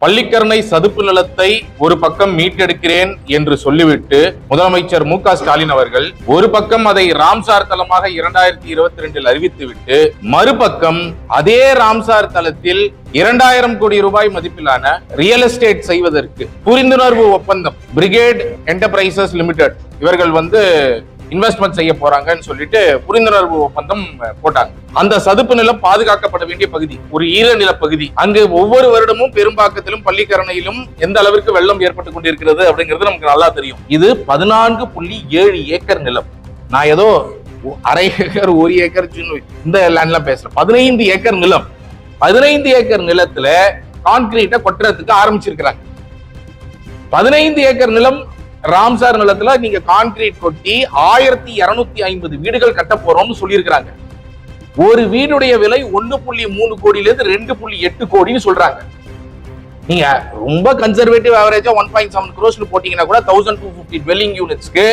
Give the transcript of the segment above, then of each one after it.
பள்ளிக்கரணை சதுப்பு நிலத்தை ஒரு பக்கம் மீட்டெடுக்கிறேன் என்று சொல்லிவிட்டு முதலமைச்சர் மு.க.ஸ்டாலின் அவர்கள் ஒரு பக்கம் அதை ராம்சார் தலமாக 2022 அறிவித்துவிட்டு மறுபக்கம் அதே ராம்சார் தலத்தில் 2000 கோடி ரூபாய் மதிப்பிலான ரியல் எஸ்டேட் செய்வதற்கு புரிந்துணர்வு ஒப்பந்தம் பிரிகேட் என்டர்பிரைசஸ் லிமிடெட் இவர்கள் இன்வெஸ்ட்மெண்ட் செய்ய போறாங்கன்னு சொல்லிட்டு புரிந்துணர்வு ஒப்பந்தம் போட்டாங்க. அந்த சதுப்பு நிலம் பாதுகாக்கப்பட வேண்டிய பகுதி, ஒரு ஈரநில பகுதி. அங்கு ஒவ்வொரு வருடமும் பெரும்பாக்கத்திலும் பள்ளிக்கரணையிலும் எந்த அளவிற்கு வெள்ளம் ஏற்பட்டுக் கொண்டிருக்கிறது அப்படிங்கிறது நமக்கு நல்லா தெரியும். இது 14.7 ஏக்கர் நிலம். நான் ஏதோ அரை ஏக்கர் 1 ஏக்கர் இந்த லேண்ட்ல பேசுறேன். 15 ஏக்கர் நிலம். 15 ஏக்கர் நிலத்துல கான்கிரீட்டை கொட்டுறதுக்கு ஆரம்பிச்சிருக்கிறாங்க. 15 ஏக்கர் நிலம் ராம்சார் நிலத்துல நீங்க கான்கிரீட் கொட்டி 1250 வீடுகள் கட்ட போறோம்னு சொல்லியிருக்கிறாங்க. ஒரு வீடுடைய விலை 1.3 கோடியிலிருந்து 2.8 கோடின்னு சொல்றாங்க. நீங்க ரொம்ப கன்சர்வேட்டிவ் ஆவரேஜா 1.7 crores போட்டீங்கன்னா கூட 1250 dwelling unitsக்கு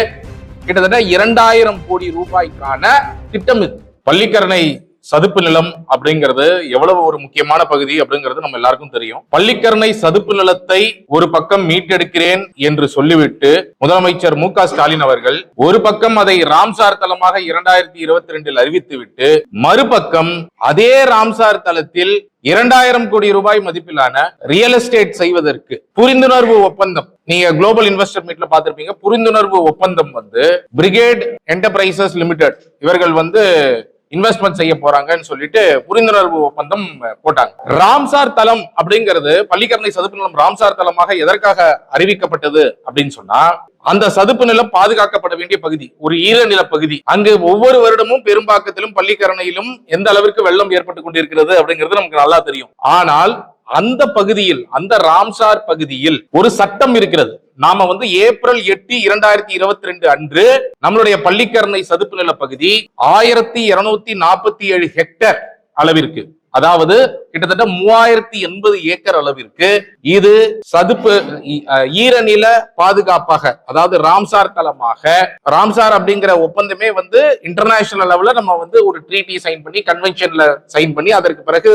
கிட்டத்தட்ட 2000 கோடி ரூபாய்க்கான திட்டம் இது. பள்ளிக்கரணை சதுப்பு நிலம் அப்படிங்கிறது எவ்வளவு ஒரு முக்கியமான பகுதி அப்படிங்கிறது நம்ம எல்லாருக்கும் தெரியும். பள்ளிக்கரணை சதுப்பு நிலத்தை ஒரு பக்கம் மீட்டெடுக்கிறேன் என்று சொல்லிவிட்டு முதலமைச்சர் மு.க.ஸ்டாலின் அவர்கள் ஒரு பக்கம் அதை ராம்சார் தலமாக 2022 அறிவித்துவிட்டு மறுபக்கம் அதே ராம்சார் தலத்தில் 2000 கோடி ரூபாய் மதிப்பிலான ரியல் எஸ்டேட் செய்வதற்கு புரிந்துணர்வு ஒப்பந்தம், நீங்க குளோபல் இன்வெஸ்டர் மீட்ல பார்த்திருப்பீங்க. புரிந்துணர்வு ஒப்பந்தம் பிரிகேட் என்டர்பிரைசஸ் லிமிடெட் இவர்கள் இன்வெஸ்ட்மெண்ட் செய்ய போறாங்கன்னு சொல்லிட்டு புரிந்துணர்வு ஒப்பந்தம் போட்டாங்க. ராம்சார் தலம் அப்படிங்கிறது பள்ளிக்கரணை சதுப்பு நிலம் ராம்சார் தலமாக எதற்காக அறிவிக்கப்பட்டது அப்படின்னு சொன்னா, அந்த சதுப்பு நிலம் பாதுகாக்கப்பட வேண்டிய பகுதி, ஒரு ஈரநில பகுதி. அங்கு ஒவ்வொரு வருடமும் பெரும்பாக்கத்திலும் பள்ளிக்கரணையிலும் எந்த அளவிற்கு வெள்ளம் ஏற்பட்டுக் கொண்டிருக்கிறது அப்படிங்கிறது நமக்கு நல்லா தெரியும். ஆனால் அந்த பகுதியில், அந்த ராம்சார் பகுதியில் ஒரு சட்டம் இருக்கிறது. நாம ஏப்ரல் 8, 2022 அன்று நம்மளுடைய பள்ளிக்கரணை சதுப்பு நில பகுதி 1247 ஹெக்டேர் அளவிற்கு, அதாவது கிட்டத்தட்ட 3080 ஏக்கர் அளவிற்கு இது சதுப்பு ஈரநில பாதுகாப்பாக, அதாவது ராம்சார் தலமாக, ராம்சார் அப்படிங்கிற ஒப்பந்தமே இன்டர்நேஷனல் லெவல்ல நம்ம ஒரு ட்ரீட்டி சைன் பண்ணி, கன்வென்ஷன்ல சைன் பண்ணி அதற்கு பிறகு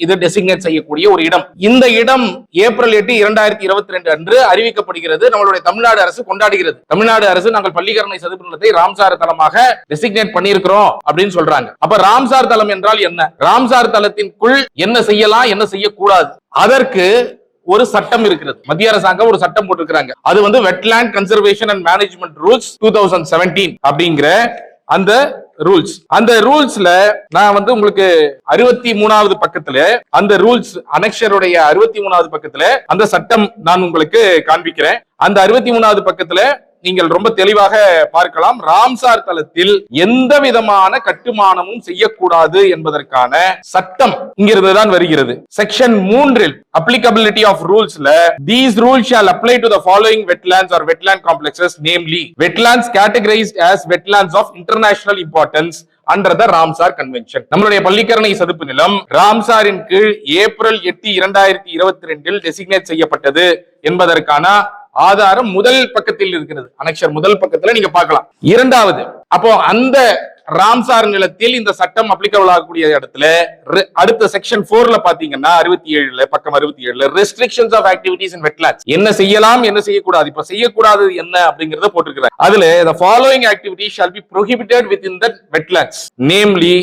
இது டெசிக்னேட் செய்யக்கூடிய ஒரு இடம். இந்த இடம் ஏப்ரல் 8, 2022 அன்று அறிவிக்கப்படுகிறது. நம்மளுடைய தமிழ்நாடு அரசு கொண்டாடுகிறது. தமிழ்நாடு அரசு நாங்கள் பள்ளிக்கரணை சதுப்பு நிலத்தை ராம்சார் தலமாக டெசிக்னேட் பண்ணியிருக்கிறோம் அப்படின்னு சொல்றாங்க. அப்ப ராம்சார் தலம் என்றால் என்ன? ராம்சார் தலத்திற்குள் என்ன செய்யலாம், என்ன செய்யக்கூடாது, அதற்கு ஒரு சட்டம் இருக்கிறது. மத்திய அரசாங்கம் ஒரு சட்டம் போட்டிருக்கிறாங்க. அது wetland conservation and management rules 2017 அப்படிங்கிற அந்த ரூல்ஸ். அந்த ரூல்ஸ்ல நான் உங்களுக்கு 63வது பக்கத்துல, அந்த ரூல்ஸ் அனெக்ஷருடைய 63வது பக்கத்துல அந்த சட்டம் நான் உங்களுக்கு காண்பிக்கிறேன். அந்த 63வது பக்கத்துல நீங்கள் ரொம்ப தெளிவாக பார்க்கலாம். ராம்சார் தலத்தில் எந்த விதமான கட்டுமானமும் செய்யக்கூடாது என்பதற்கான சட்டம் இங்கிருந்து தான் வருகிறது. Section 3 applicability of rulesல these rules shall apply to the following wetlands or wetland complexes, namely wetlands categorized as wetlands of international importance under the Ramsar convention. நம்மளுடைய பள்ளிக்கரணை சதுப்பு நிலம் ராம்சாரின் கீழ் ஏப்ரல் 8, 2022 டெசிக்னேட் செய்யப்பட்டது என்பதற்கான ஆதாரம் முதல் பக்கத்தில் இருக்கிறது. அனெக்ஷர் முதல் பக்கத்துல நீங்க பார்க்கலாம். இரண்டாவது, அப்போ அந்த ராம்சார் நிலத்தில் இந்த சட்டம் அப்ளிகபிள் ஆகக்கூடிய இடத்துல அடுத்த செக்ஷன் 4ல பாத்தீங்கன்னா 67 பக்கம் 67 restrictions of activities in wetlands, என்ன செய்யலாம் என்ன செய்யக்கூடாது, இப்ப செய்யக்கூடாது என்ன அப்படிங்கறத போட்டிருக்கிறாங்க. அதுல the following activities shall be prohibited within the wetlands, namely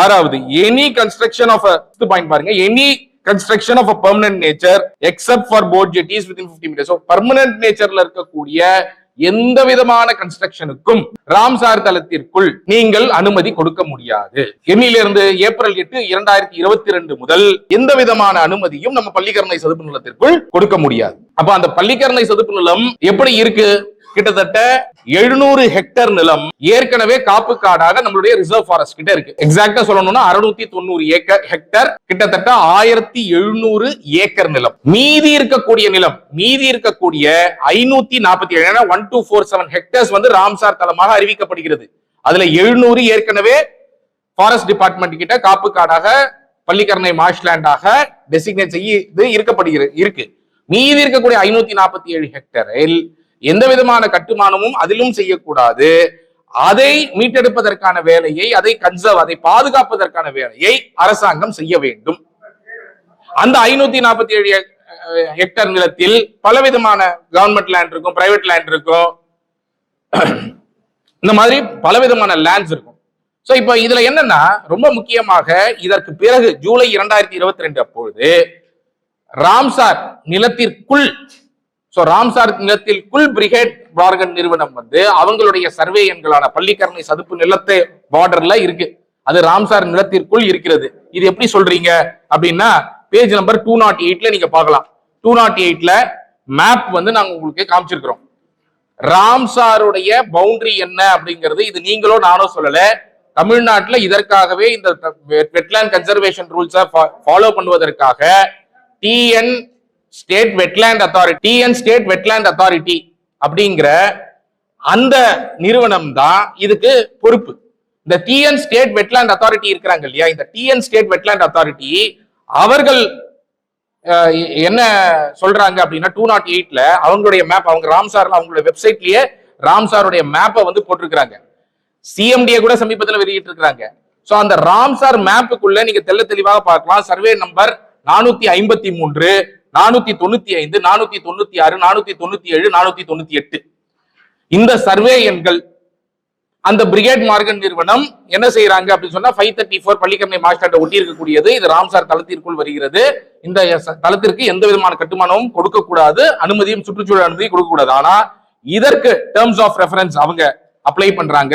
ஆறாவது, any construction of a point பாருங்க, any construction of a permanent nature except for boat jetties within 50 meters. So permanent natureல இருக்கக்கூடிய எந்த விதமான கன்ஸ்ட்ரக்ஷனுக்கும் ராம்சார் தலத்திற்குள் நீங்கள் அனுமதி கொடுக்க முடியாது. என்னிலிருந்து ஏப்ரல் 8, 2022 முதல் எந்த விதமான அனுமதியும் நம்ம பள்ளிக்கரணை சதுப்பு நிலத்திற்குள் கொடுக்க முடியாது. அப்ப அந்த பள்ளிக்கரணை சதுப்பு நிலம் எப்படி இருக்கு? கிட்டத்தட்ட 700 ஹெக்டேர் நிலம் ஏற்கனவே காப்பு காடாக நம்மளுடைய ரிசர்வ் ஃபாரஸ்ட் கிட்ட இருக்கு. எக்ஸாக்டா சொல்லணும்னா 690 ஹெக்டேர், கிட்டத்தட்ட 1700 ஏக்கர் நிலம். மீதி இருக்கக்கூடிய நிலம், மீதி இருக்கக்கூடிய 547 1247 ஹெக்டேர்ஸ் ராம்சார் தலமாக அறிவிக்கப்படுகிறது. அதுல 700 ஏற்கனவே ஃபாரஸ்ட் டிபார்ட்மெண்ட் கிட்ட காப்பு காடாக, பள்ளிக்கரணை மார்ஷ்லேண்டாக டெசிக்னேட் செய்து இருக்கு. மீதி இருக்கக்கூடிய 547 ஹெக்டேரில் எந்த விதமான கட்டுமானமும் அதிலும் செய்யக்கூடாது. அதை மீட்டெடுப்பதற்கான வேலையை, அதை பாதுகாப்பதற்கான வேலையை அரசாங்கம் செய்ய வேண்டும். அந்த 547 ஹெக்டர் நிலத்தில் பலவிதமான கவர்மெண்ட் லேண்ட் இருக்கும், பிரைவேட் லேண்ட் இருக்கும், இந்த மாதிரி பலவிதமான லேண்ட்ஸ் இருக்கும். சோ இப்ப இதுல என்னன்னா ரொம்ப முக்கியமாக இதற்கு பிறகு ஜூலை 2022 அப்பொழுது ராம்சார் நிலத்திற்குள் ராம்சார் நிலத்திற்குள் பிரிகேட் பார்கன் நிறுவனம் வந்து அவங்களுடைய சர்வே எண்களான பள்ளிக்கரணை சதுப்பு நிலத்தை பார்டர்ல இருக்கு, அது ராம்சார் நிலத்திற்குள் இருக்கிறது. இது எப்படி சொல்றீங்க அப்படின்னா பேஜ் நம்பர் 208ல நீங்க பார்க்கலாம். 208ல மேப் வந்து நாங்க உங்களுக்கு காமிச்சிருக்கிறோம். ராம்சாருடைய பவுண்டரி என்ன அப்படிங்கிறது இது நீங்களோ நானோ சொல்லல, தமிழ்நாட்டில் இதற்காகவே இந்த வெட்லேண்ட் கன்சர்வேஷன் ரூல்ஸை ஃபாலோ பண்ணுவதற்காக டிஎன் ஸ்டேட் வெட்லேண்ட் அத்தாரிட்டி அப்படிங்கிற அந்த நிறுவனம் தான் இதுக்கு பொறுப்பு. இந்த டிஎன் ஸ்டேட் வெட்லேண்ட் அத்தாரிட்டி இருக்கிறாங்க இல்லையா, இந்த டிஎன் ஸ்டேட் வெட்லேண்ட் அத்தாரிட்டி அவர்கள் என்ன சொல்றாங்க அப்படின்னா 208ல அவங்களுடைய மேப், அவங்க ராம்சார்ல அவங்களுடைய வெப்சைட்லயே ராம்சாருடைய மேப்பை வந்து போட்டிருக்கிறாங்க. சிஎம்டிஏ கூட சமீபத்தில் வெளியிட்டு இருக்காங்க. சோ அந்த ராம்சார் மேப்புக்குள்ள நீங்க தெல்ல தெளிவாக பார்க்கலாம். சர்வே நம்பர் 453, 495, 496, 497, 498 இந்த சர்வே எண்கள் அந்த பிரிகேட் மார்கன் நிறுவனம் என்ன செய்யறாங்க அப்படின்னு சொன்னா 534 பள்ளிக்கரணை மாஸ்டர்ட்ட ஒட்டி இருக்கக்கூடியது. இது ராம்சார் தளத்திற்குள் வருகிறது. இந்த தளத்திற்கு எந்த விதமான கட்டுமானமும் கொடுக்க கூடாது, அனுமதியும் சுற்றுச்சூழல் அனுமதி கொடுக்க கூடாது. ஆனா இதற்கு டேர்ம்ஸ் ஆஃப் ரெஃபரன்ஸ் அவங்க அப்ளை பண்றாங்க,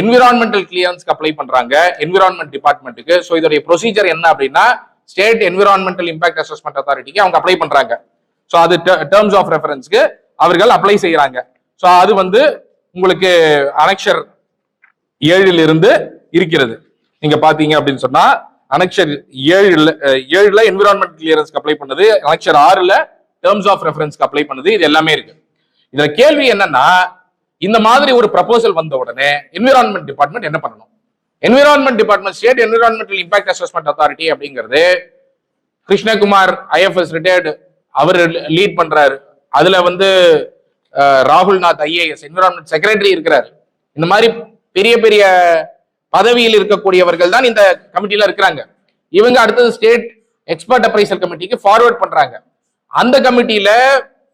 என்விரான்மெண்டல் கிளியரன்ஸ்க்கு அப்ளை பண்றாங்க என்விரான்மெண்ட் டிபார்ட்மெண்ட்டுக்கு. சோ இதோடைய ப்ரொசீஜர் என்ன அப்படின்னா ஸ்டேட் என்விரான்மெண்டல் இம்பாக்ட் அசஸ்மெண்ட் அத்தாரிட்டிக்கு அவங்க அப்ளை பண்றாங்க. சோ அது டேர்ம்ஸ் ஆஃப் ரெஃபரன்ஸ்க்கு அவர்கள் அப்ளை செய்யறாங்க. சோ அது வந்து உங்களுக்கு அனெக்சர் 7 இருந்து இருக்கிறது. நீங்க பாத்தீங்க அப்படின்னு சொன்னா அனெக்சர் 7ல என்விரான்மெண்ட் கிளியரன்ஸ்க்கு அப்ளை பண்ணது, அனெக்சர் 6ல டேர்ம்ஸ் ஆஃப் ரெஃபரன்ஸ்க்கு அப்ளை பண்ணது. இது எல்லாமே இருக்கு. இதுல கேள்வி என்னன்னா இந்த மாதிரி ஒரு ப்ரப்போசல் வந்த உடனே என்விரான்மெண்ட் டிபார்ட்மெண்ட் என்ன பண்ணணும்? Environment department state environmental impact assessment authority அப்படிங்கிறது கிருஷ்ணகுமார் ஐஎஃப்எஸ் ரிட்டையர்டு அவர் லீட் பண்றாரு. அதுல வந்து ராகுல்நாத் ஐஏஎஸ் என்விரான்மெண்ட் செக்ரட்டரி இருக்கிறார். இந்த மாதிரி பெரிய பெரிய பதவியில் இருக்கக்கூடியவர்கள் தான் இந்த கமிட்டில இருக்கிறாங்க. இவங்க அடுத்தது ஸ்டேட் எக்ஸ்பர்ட் அப்ரைசல் கமிட்டிக்கு ஃபார்வர்ட் பண்றாங்க. அந்த கமிட்டியில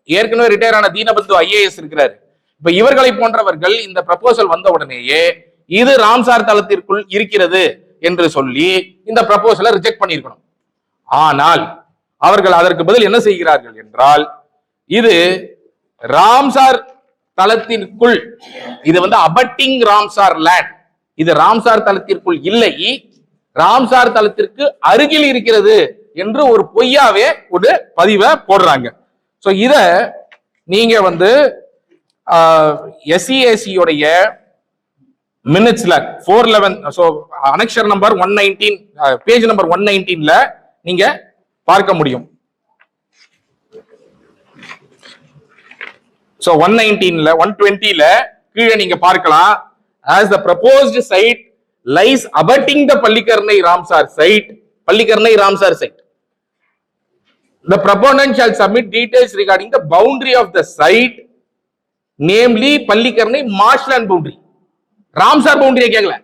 ஏற்கனவே ரிட்டையர் ஆன தீனபந்து ஐஏஎஸ் இருக்கிறாரு. இப்ப இவர்களை போன்றவர்கள் இந்த ப்ரப்போசல் வந்த உடனேயே இது ராம்சார் தளத்திற்குள் இருக்கிறது என்று சொல்லி இந்த ப்ரப்போசலை ரிஜெக்ட் பண்ணியிருக்கணும். ஆனால் அவர்கள் அதற்கு பதில் என்ன செய்கிறார்கள் என்றால் இது ராம்சார் தளத்திற்குள், இது வந்து அபட்டிங் ராம்சார் லேண்ட், இது ராம்சார் தளத்திற்குள் இல்லை, ராம்சார் தளத்திற்கு அருகில் இருக்கிறது என்று ஒரு பொய்யாவே ஒரு பதிவை போடுறாங்க. சோ இத நீங்க வந்து எஸ்சிஏசியோடைய மினிட்ஸ்ல 411 அனெக்சர் நம்பர் 119 பேஜ் நம்பர் 119ல நீங்க பார்க்க முடியும். 119ல 120ல கீழே நீங்க பார்க்கலாம். as the proposed site lies abutting the Pallikarnai Ramsar site, Pallikarnai Ramsar site, the proponent shall submit details regarding the boundary of the site, namely Pallikarnai marshland boundary. Ramsar பவுண்டரியை கேட்கல,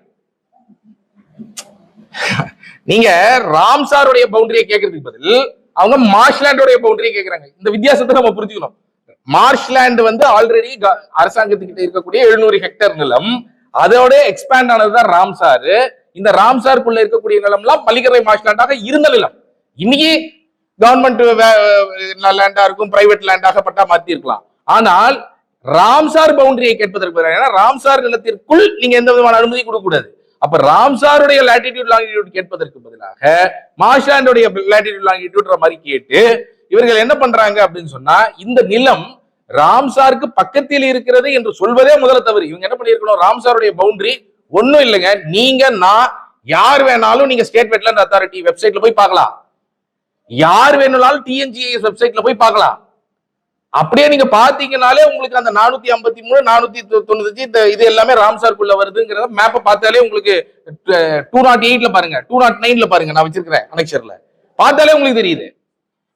நீங்க ராம்சாருடைய பவுண்டரியை கேட்கறதுக்கு பதில் அவங்க மார்ஷ்லாண்டோடைய பவுண்டரியை கேட்கறாங்க. இந்த வித்தியாசத்தை நம்ம புரிஞ்சுக்கணும். மார்ஷ்லாண்ட் வந்து ஆல்ரெடி அரசாங்கத்துக்கிட்ட இருக்கக்கூடிய 700 ஹெக்டேர் நிலம், அதோட எக்ஸ்பேண்ட் ஆனதுதான் ராம்சார். இந்த ராம்சாருக்குள்ள இருக்கக்கூடிய நிலம் எல்லாம் பள்ளிக்கரணை மார்ஷ்லாண்டாக இருந்த நிலம். இன்னைக்கு கவர்மெண்ட் லேண்டா இருக்கும், பிரைவேட் லேண்டாக பட்டா மாத்தி இருக்கலாம். ஆனால் ராம்சார் பவுண்டரியை கேட்பதற்கு ராம்சார் நிலத்திற்குள் நீங்க எந்த விதமான அனுமதி கொடுக்க கூடாது. அப்ப ராம்சாருடைய லாட்டிடியூட் லாங்கிடியூட் கேட்பதற்கு பதிலாக மார்ஷ்லாண்டுடைய லாட்டிடியூட் லாங்கிடியூட் மாதிரி கேட்டு இவர்கள் என்ன பண்றாங்க அப்படின்னு சொன்னா இந்த நிலம் ராம்சாருக்கு பக்கத்தில் இருக்கிறது என்று சொல்வதே முதல்ல தவறு. இவங்க என்ன பண்ணிருக்கணும், ராம்சாருடைய பவுண்டரி ஒன்னும் இல்லைங்க, நீங்க நான் யார் வேணாலும் நீங்க ஸ்டேட் வெட்லேண்ட் அத்தாரிட்டி வெப்சைட்ல போய் பார்க்கலாம், யார் வேணும்னாலும் டிஎன்ஜிஎஸ் வெப்சைட்ல போய் பார்க்கலாம். அப்படியே நீங்க பாத்தீங்கன்னாலே உங்களுக்கு அந்த 453 495 இது எல்லாமே ராம்சார்க்குள்ள வருதுங்கிறத மேப்பை பார்த்தாலே உங்களுக்கு 208ல பாருங்க, 209ல பாருங்க, நான் வச்சிருக்கிறேன் அனெக்சர்ல பார்த்தாலே உங்களுக்கு தெரியுது.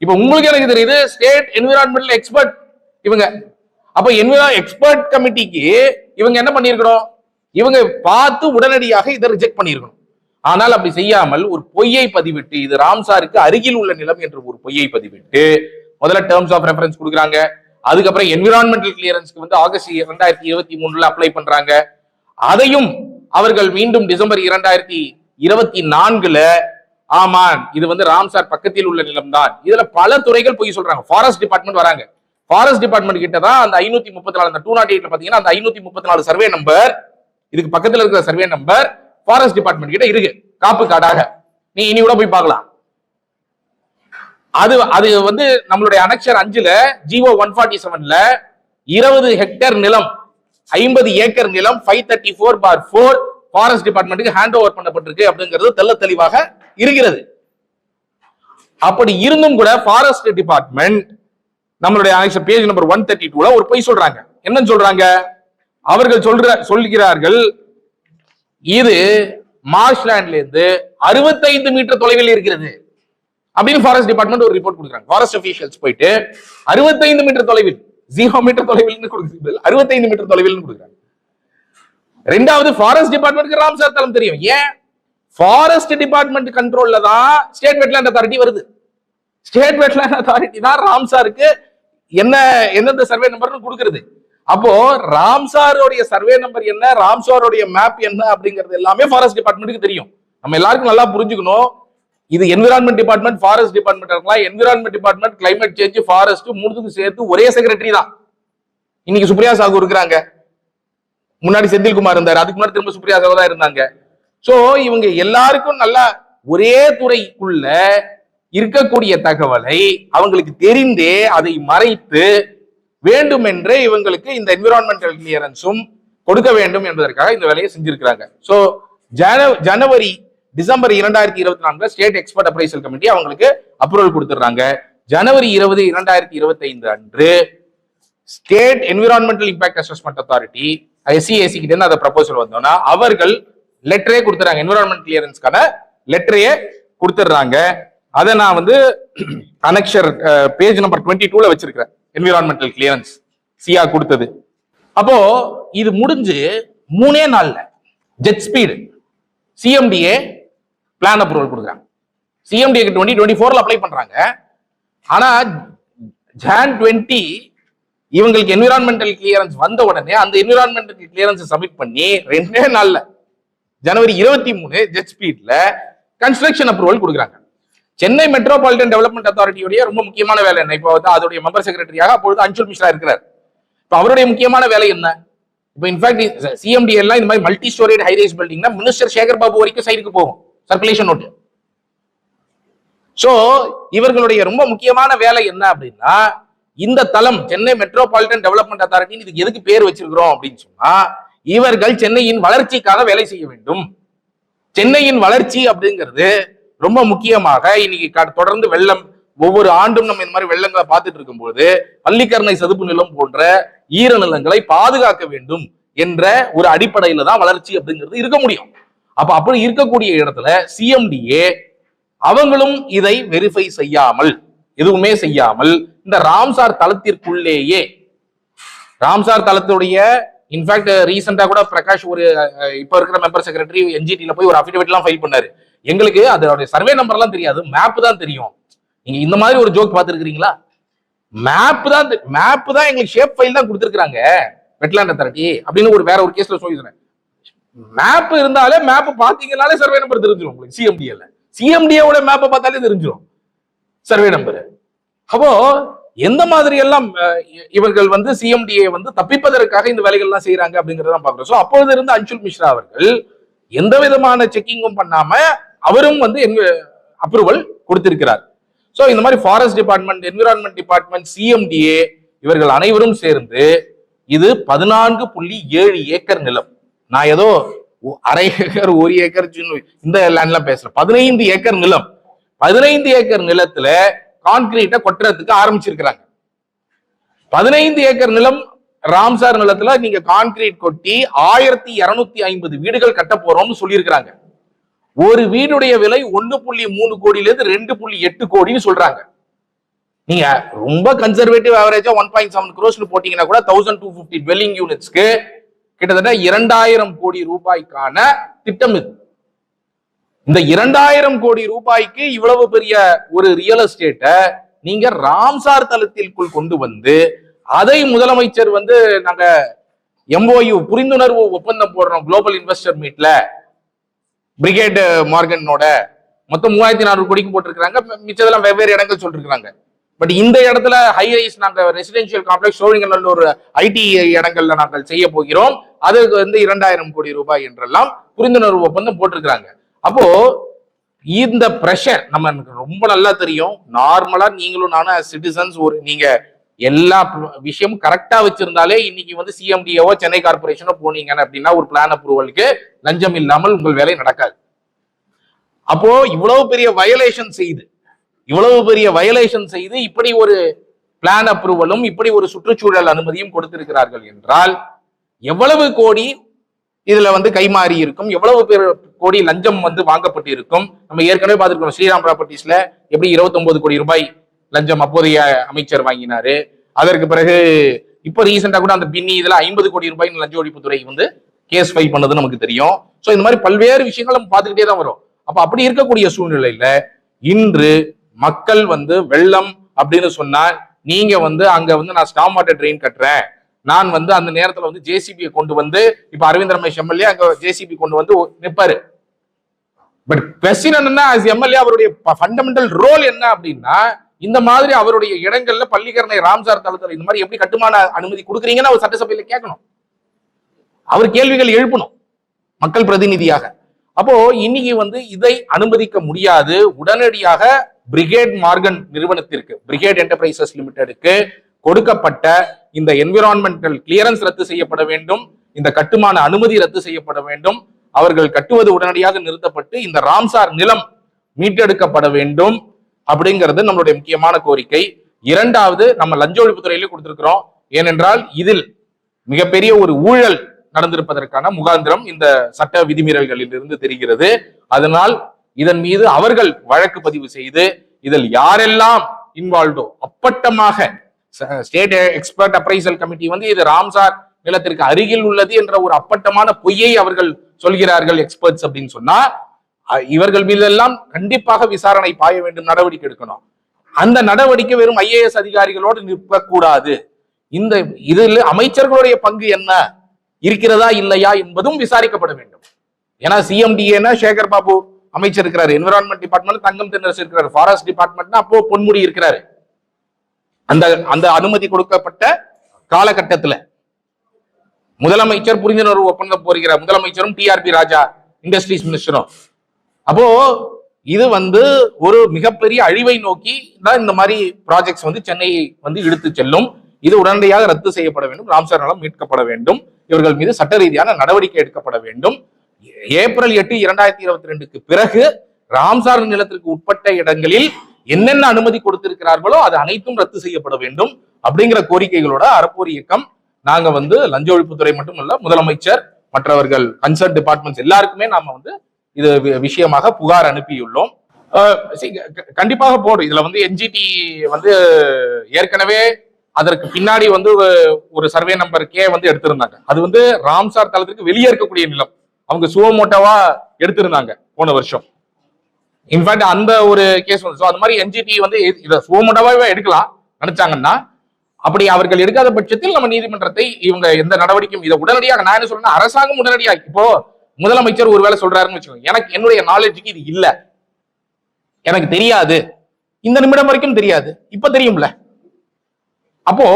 இப்ப உங்களுக்கு எனக்கு தெரியுது ஸ்டேட் என்விரான்மெண்டல் எக்ஸ்பர்ட் இவங்க. அப்ப எக்ஸ்பர்ட் கமிட்டிக்கு இவங்க என்ன பண்ணிருக்கணும், இவங்க பார்த்து உடனடியாக இதை ரிஜெக்ட் பண்ணிருக்கணும். ஆனால் அப்படி செய்யாமல் ஒரு பொய்யை பதிவிட்டு இது ராம்சாருக்கு அருகில் உள்ள நிலம் என்று ஒரு பொய்யை பதிவிட்டு முதல்ல டேர்ம்ஸ் ஆஃப் ரெஃபரன்ஸ் கொடுக்குறாங்க. அதுக்கப்புறம் என்விரான்மெண்டல் கிளியரன்ஸ்க்கு வந்து ஆகஸ்ட் 2023 அப்ளை பண்றாங்க. அதையும் அவர்கள் மீண்டும் டிசம்பர் 2024 ஆமா இது வந்து ராம்சார் பக்கத்தில் உள்ள நிலம் தான். இதுல பல துறைகள் போய் சொல்றாங்க. ஃபாரஸ்ட் டிபார்ட்மெண்ட் வராங்க. ஃபாரஸ்ட் டிபார்ட்மெண்ட் கிட்ட தான் அந்த 534 அந்த 208 பாத்தீங்கன்னா அந்த 534 சர்வே நம்பர், இதுக்கு பக்கத்துல இருக்கிற சர்வே நம்பர் ஃபாரஸ்ட் டிபார்ட்மெண்ட் கிட்ட இருக்கு காப்பு காடாக. நீ இனி கூட போய் பார்க்கலாம். அது வந்து நம்மளுடைய அனெக்சர் 5ல ஜிஓ 147ல 20 ஹெக்டேர் நிலம் 50 ஏக்கர் நிலம் 534/4 ஃபாரஸ்ட் டிபார்ட்மெண்ட்டுக்கு ஹேண்ட் ஓவர் பண்ணப்பட்டிருக்கு அப்படிங்கிறது தெள்ள தெளிவாக இருக்கிறது. அப்படி இருந்தும் கூட ஃபாரஸ்ட் டிபார்ட்மெண்ட் நம்மளுடைய அனெக்சர் பேஜ் நம்பர் 132ல ஒரு பொய் சொல்றாங்க. என்னன்னு சொல்றாங்க? அவர்கள் சொல்கிறார்கள் இது மார்ஷ்லேண்ட்ல இருந்து 65 மீட்டர் தொலைவில் இருக்கிறது அப்படின்னு ஃபாரஸ்ட் டிபார்ட்மெண்ட் ஒரு ரிப்போர்ட் கொடுக்குறாங்க. ஃபாரஸ்ட் அபிஷியல்ஸ் போயிட்டு 65 மீட்டர் தொலைவில், 0 மீட்டர் தொலைவில் 65 மீட்டர் தொலைவில் கொடுக்குறாங்க. ரெண்டாவது, ஃபாரஸ்ட் டிபார்ட்மெண்ட்க்கு ராம்சார் தளம் தெரியும். ஏன்? ஃபாரஸ்ட் டிபார்ட்மெண்ட் கண்ட்ரோல்ல தான் ஸ்டேட் வெட்லாண்ட் அத்தாரிட்டி வருது. ஸ்டேட் வெட்லாண்ட் அத்தாரிட்டி தான் ராம்சாருக்கு எந்தெந்த சர்வே நம்பர்னு கொடுக்கிறது. அப்போ ராம்சாரோடைய சர்வே நம்பர் என்ன, ராம்சாரோடைய மேப் என்ன அப்படிங்கிறது எல்லாமே ஃபாரஸ்ட் டிபார்ட்மெண்ட்டுக்கு தெரியும். நம்ம எல்லாருக்கும் நல்லா புரிஞ்சுக்கணும். இது என்விரான்மெண்ட் டிபார்ட்மெண்ட், ஃபாரஸ்ட் டிபார்ட்மெண்ட் இருக்கலாம். Environment department, climate change, forest மூணுத்துக்கும் சேர்த்து ஒரே செக்ரட்டரி தான். இன்னைக்கு சுப்ரியா சாகு இருக்கிறாங்க, முன்னாடி செந்தில்குமார் இருந்தாரு, அதுக்கு முன்னாடி திரும்ப சுப்ரியா சாகு தான் இருந்தாங்க. சோ இவங்க எல்லாருக்கும் நல்லா ஒரே துறைக்குள்ள இருக்கக்கூடிய தகவலை அவங்களுக்கு தெரிந்தே அதை மறைத்து வேண்டுமென்றே இவங்களுக்கு இந்த என்விரான்மெண்டல் கிளியரன்ஸும் கொடுக்க வேண்டும் என்பதற்காக இந்த வேலையை செஞ்சிருக்கிறாங்க. சோ ஜனவரி December 2024 state expert appraisal committee அவங்களுக்கு அப்ரூவல் கொடுத்துறாங்க. ஜனவரி 20, 2025 அன்று state environmental impact assessment authority SCAC கிட்ட இருந்து அந்த ப்ரப்போசல் வந்தோம்னா அவர்கள் லெட்டரே கொடுத்துறாங்க. என்விரான்மெண்ட் கிளியரன்ஸ்க்கான லெட்டரையே கொடுத்துறாங்க. அதை நான் வந்து அனெக்சர் பேஜ் நம்பர் 22ல வச்சிருக்கிறேன். என்விரான்மெண்டல் கிளியரன்ஸ் சியா கொடுத்தது. அப்போ இது முடிஞ்சு 3 நாள்ல jet speed CMDA plan approval கொடுக்குறாங்க. CMDA 2024ல அப்ளை பண்றாங்க. ஆனா Jan 20 இவங்களுக்கு என்விரான்மெண்டல் கிளியரன்ஸ் வந்த உடனே அந்த என்விரான்மெண்டல் கிளியரன்ஸ் சப்மிட் பண்ணி 2 நாள்ல ஜனவரி 23 ஜெட் ஸ்பீட்ல கன்ஸ்ட்ரக்ஷன் அப்ரூவல் கொடுக்குறாங்க. சென்னை மெட்ரோபாலிட்டன் டெவலப்மெண்ட் அத்தாரிட்டியுடைய ரொம்ப முக்கியமான வேலை என்ன? இப்போ வந்து அதோடைய மெம்பர் செக்ரட்டரியாக அப்பொழுது அன்சுல் மிஸ்ரா இருக்கிறார். இப்போ அவருடைய முக்கியமான வேலை என்ன? இப்போ இன்ஃபேக்ட் CMDA எல்லாம் இந்த மாதிரி மல்டி ஸ்டோரேட் ஹைரைஸ் பில்டிங்னா மினிஸ்டர் சேகர் பாபு வரைக்கும் சைடுக்கு போகும் சர்க்குலேஷன் நோட்டு. சோ இவர்களுடைய ரொம்ப முக்கியமான வேலை என்ன அப்படின்னா, இந்த தளம் சென்னை மெட்ரோபாலிட்டன் டெவலப்மெண்ட் அத்தாரிட்டி இதுக்கு எதுக்கு பேர் வச்சிருக்கிறோம் அப்படின்னு சொன்னா, இவர்கள் சென்னையின் வளர்ச்சிக்காக வேலை செய்ய வேண்டும். சென்னையின் வளர்ச்சி அப்படிங்கிறது ரொம்ப முக்கியமாக இன்னைக்கு தொடர்ந்து வெள்ளம், ஒவ்வொரு ஆண்டும் நம்ம இந்த மாதிரி வெள்ளங்களை பார்த்துட்டு இருக்கும்போது பள்ளிக்கரணை சதுப்பு நிலம் போன்ற ஈர நிலங்களை பாதுகாக்க வேண்டும் என்ற ஒரு அடிப்படையில தான் வளர்ச்சி அப்படிங்கிறது இருக்க முடியும். அப்படி இருக்கக்கூடிய இடத்துல CMDA அவங்களும் இதை வெரிஃபை செய்யாமல், எதுவுமே செய்யாமல் இந்த ராம்சார் தளத்திற்குள்ளேயே, ராம்சார் தளத்துடைய இன்ஃபேக்ட் ரீசெண்டா கூட பிரகாஷ் ஒரு இப்ப இருக்கிற மெம்பர் செக்ரட்டரி NGT போய் ஒரு அபிடவிட் எல்லாம் ஃபைல் பண்ணாரு. எங்களுக்கு அதோட சர்வே நம்பர் எல்லாம் தெரியாது, மேப் தான் தெரியும். நீங்க இந்த மாதிரி ஒரு ஜோக் பார்த்துருக்கீங்களா? மேப் தான் எங்களுக்கு ஷேப் ஃபைல் தான் கொடுத்துருக்காங்க வெட்லாண்ட் அத்தாரிட்டி அப்படின்னு ஒரு வேற ஒரு கேஸ்ல சொல்லிடுறேன். மேப் இருந்தாலே மேப் பாத்தீங்கன்னாலே சர்வே நம்பர் தெரிஞ்சிடும் உங்களுக்கு. CMDA மேப்பை பார்த்தாலே தெரிஞ்சிடும் சர்வே நம்பர். அப்போ எந்த மாதிரி எல்லாம் இவர்கள் வந்து CMDA தப்பிப்பதற்காக இந்த வேலைகள் எல்லாம் செய்யறாங்க அப்படிங்கறத பாக்குறோம். சோ அப்பொழுது இருந்து அன்சுல் மிஸ்ரா அவர்கள் எந்த விதமான செக்கிங்கும் பண்ணாம அவரும் அப்ரூவல் கொடுத்திருக்கிறார். சோ இந்த மாதிரி forest department, environment department, CMDA இவர்கள் அனைவரும் சேர்ந்து இது 14.7 ஏக்கர் நிலம். நான் ஏதோ அரை ஏக்கர் 1 ஏக்கர் இந்த லேண்ட்ல பேசுறேன். 15 ஏக்கர் நிலம், 15 ஏக்கர் நிலத்துல கான்கிரீட்டை கொட்டுறதுக்கு ஆரம்பிச்சிருக்கிறாங்க. 15 ஏக்கர் நிலம் ராம்சார் நிலத்துல நீங்க கான்கிரீட் கொட்டி 1250 வீடுகள் கட்ட போறோம்னு சொல்லியிருக்கிறாங்க. ஒரு வீடுடைய விலை 1.3 கோடியில இருந்து 2.8 கோடின்னு சொல்றாங்க. நீங்க ரொம்ப கன்சர்வேட்டிவ் ஆவரேஜா 1.7 crores போட்டீங்கன்னா கூட 1250 dwelling யூனிட்ஸ்க்கு கிட்டத்தட்ட 2000 கோடி ரூபாய்க்கான திட்டம் இது. இந்த 2000 கோடி ரூபாய்க்கு இவ்வளவு பெரிய ஒரு ரியல் எஸ்டேட்டை நீங்க ராம்சார் தளத்திற்குள் கொண்டு வந்து அதை முதலமைச்சர் வந்து நாங்க எம்ஓயு புரிந்துணர்வு ஒப்பந்தம் போடுறோம் குளோபல் இன்வெஸ்டர் மீட்ல பிரிகேட் மார்கனோட மொத்தம் 3400 கோடிக்கு போட்டிருக்காங்க, மிச்சதெல்லாம் வெவ்வேறு இடங்கள் சொல்லிருக்காங்க. பட் இந்த இடத்துல ஹை ரைஸ் நாங்க ரெசிடென்சியல் காம்ப்ளெக்ஸ் சோழிங்கநல்லூர் ஐடி இடங்கள்ல நாங்கள் செய்ய போகிறோம், அதுக்கு வந்து 2000 கோடி ரூபாய் என்றெல்லாம் புரிந்துணர்வு ஒப்பந்தம் போட்டிருக்கிறாங்க. அப்போ இந்த பிரஷர் நம்ம ரொம்ப நல்லா தெரியும். நார்மலா நீங்களும் நானும் சிட்டிசன்ஸ் ஒரு நீங்க எல்லா விஷயமும் கரெக்டா வச்சிருந்தாலே இன்னைக்கு வந்து சிஎம்டிஓ சென்னை கார்பரேஷனோ போனீங்க அப்படின்னா ஒரு பிளான் அப்ரூவலுக்கு லஞ்சம் இல்லாமல் உங்கள் வேலை நடக்காது. அப்போ இவ்வளவு பெரிய வயலேஷன் செய்து இப்படி ஒரு பிளான் அப்ரூவலும் இப்படி ஒரு சுற்றுச்சூழல் அனுமதியும் கொடுத்திருக்கிறார்கள் என்றால் எவ்வளவு கோடி இதுல வந்து கைமாறி இருக்கும், எவ்வளவு பேர் கோடி லஞ்சம் வந்து வாங்கப்பட்டு இருக்கும். நம்ம ஏற்கனவே பார்த்திருக்கோம் ஸ்ரீராம் ப்ராப்பர்ட்டிஸ்ல எப்படி 29 கோடி ரூபாய் லஞ்சம் அப்போதைய அமைச்சர் வாங்கினாரு. அதற்கு பிறகு இப்ப ரீசெண்டா கூட அந்த பின்னி இதுல 50 கோடி ரூபாய் லஞ்ச ஒழிப்புத்துறை வந்து கேஸ் ஃபைல் பண்ணது நமக்கு தெரியும். சோ இந்த மாதிரி பல்வேறு விஷயங்கள் நம்ம பார்த்துக்கிட்டே தான் வரும். அப்ப அப்படி இருக்கக்கூடிய சூழ்நிலையில இன்று மக்கள் வந்து வெள்ளம் அப்படின்னு சொன்னா நீங்க வந்து அங்க வந்து நான் ஸ்டாம் வாட்டர் ட்ரெயின் கட்டுறேன், நான் வந்து அந்த நேரத்துல வந்து ஜேசிபியை கொண்டு வந்து இப்ப அரவிந்த் ரமேஷ் எம்எல்ஏ அங்க ஜேசிபி கொண்டு வந்து நிற்பாரு. பட் கொஸ்டின் என்னன்னா எம்எல்ஏ அவருடைய ஃபண்டமெண்டல் ரோல் என்ன அப்படின்னா இந்த மாதிரி அவருடைய இடங்கள்ல பள்ளிக்கரணை ராம்சார் தளத்துல இந்த மாதிரி எப்படி கட்டுமான அனுமதி கொடுக்குறீங்கன்னு அவர் சட்டசபையில கேட்கணும், அவர் கேள்விகள் எழுப்பணும் மக்கள் பிரதிநிதியாக. அப்போ இன்னைக்கு வந்து இதை அனுமதிக்க முடியாது. உடனடியாக பிரிகேட் மார்கன் நிறுவனத்திற்கு பிரிகேட் என்டர்பிரைசஸ் லிமிடெடுக்கு கொடுக்கப்பட்ட இந்த என்விரான்மெண்டல் கிளியரன்ஸ் ரத்து செய்யப்பட வேண்டும், இந்த கட்டுமான அனுமதி ரத்து செய்யப்பட வேண்டும், அவர்கள் கட்டுவது உடனடியாக நிறுத்தப்பட்டு இந்த ராம்சார் நிலம் மீட்டெடுக்கப்பட வேண்டும் அப்படிங்கிறது நம்மளுடைய முக்கியமான கோரிக்கை. இரண்டாவது, நம்ம லஞ்ச ஒழிப்புத்துறையிலே கொடுத்திருக்கிறோம். ஏனென்றால் இதில் மிகப்பெரிய ஒரு ஊழல் நடந்திருப்பதற்கான முகாந்திரம் இந்த சட்ட விதிமீறல்களில் இருந்து தெரிகிறது. அதனால் இதன் மீது அவர்கள் வழக்கு பதிவு செய்து இதில் யாரெல்லாம் இன்வால்வ்டோ அப்பட்டமாக ஸ்டேட் எக்ஸ்பர்ட் அப்ரைசல் கமிட்டி வந்து இது ராம்சார் நிலத்திற்கு அருகில் உள்ளது என்ற ஒரு அப்பட்டமான பொய்யை அவர்கள் சொல்கிறார்கள் எக்ஸ்பர்ட்ஸ் அப்படின்னு சொன்னா இவர்கள் மீதெல்லாம் கண்டிப்பாக விசாரணை பாய வேண்டும், நடவடிக்கை எடுக்கணும். அந்த நடவடிக்கை வெறும் ஐஏஎஸ் அதிகாரிகளோடு நிற்கக்கூடாது. இந்த இதில் அமைச்சர்களுடைய பங்கு என்ன இருக்கிறதா இல்லையா என்பதும் விசாரிக்கப்பட வேண்டும். ஏன்னா சிஎம்டிஏனா சேகர் பாபு அமைச்சர் இருக்கிறாரு, என்விரான்மெண்ட் டிபார்ட்மெண்ட் தங்கம் தென்னரசு இருக்கிறாரு, ஃபாரஸ்ட் டிபார்ட்மெண்ட் அப்போ பொன்முடி இருக்கிறாரு. அந்த அந்த அனுமதி கொடுக்கப்பட்ட காலகட்டத்துல முதலமைச்சர் புரிந்துணர்வு ஒப்பந்தம் போகிறார், முதலமைச்சரும் டிஆர்பி ராஜா இண்டஸ்ட்ரீஸ் மினிஸ்டரும். அப்போ இது வந்து ஒரு மிகப்பெரிய அழிவை நோக்கி தான் இந்த மாதிரி ப்ராஜெக்ட்ஸ் வந்து சென்னையை வந்து இழுத்து செல்லும். இது உடனடியாக ரத்து செய்யப்பட வேண்டும், ராம்சார் நிலம் மீட்கப்பட வேண்டும், இவர்கள் மீது சட்ட ரீதியான நடவடிக்கை எடுக்கப்பட வேண்டும். ஏப்ரல் 8, 2022 பிறகு ராம்சார் நிலத்திற்கு உட்பட்ட இடங்களில் என்னென்ன அனுமதி கொடுத்திருக்கிறார்களோ அது அனைத்தும் ரத்து செய்யப்பட வேண்டும் அப்படிங்கிற கோரிக்கைகளோட அறப்போர் இயக்கம் நாங்க வந்து லஞ்ச ஒழிப்புத்துறை மட்டும் இல்ல முதலமைச்சர் மற்றவர்கள் கன்சர்ன் டிபார்ட்மெண்ட்ஸ் எல்லாருக்குமே நாம வந்து இது விஷயமாக புகார் அனுப்பியுள்ளோம். கண்டிப்பாக போடும். இதுல வந்து என்ஜிடி வந்து ஏற்கனவே அதற்கு பின்னாடி வந்து ஒரு சர்வே நம்பர் கே வந்து எடுத்திருந்தாங்க. அது வந்து ராம்சார் தளத்திற்கு வெளியே இருக்கக்கூடிய நிலம் அவங்க சுவமோட்டோவா எடுத்திருந்தாங்க போன வருஷம். இன்ஃபேக்ட் அந்த ஒரு கேஸ் வந்து அந்த மாதிரி என்ஜிடி வந்து இதை சுவமோட்டோவாவே எடுக்கலாம் நினைச்சாங்கன்னா அப்படி அவர்கள் எடுக்காத பட்சத்தில் நம்ம நீதிமன்றத்தை இவங்க எந்த நடவடிக்கையும் இதை உடனடியாக நான் என்ன சொல்றேன், அரசாங்கம் உடனடியாக இப்போ முதலமைச்சர் ஒருவேளை சொல்றாருன்னு வச்சுக்கோங்க, எனக்கு என்னுடைய நாலேஜுக்கு இது இல்ல, எனக்கு தெரியாது, இந்த நிமிடம் வரைக்கும் தெரியாது, இப்ப தெரியும்ல. அப்போ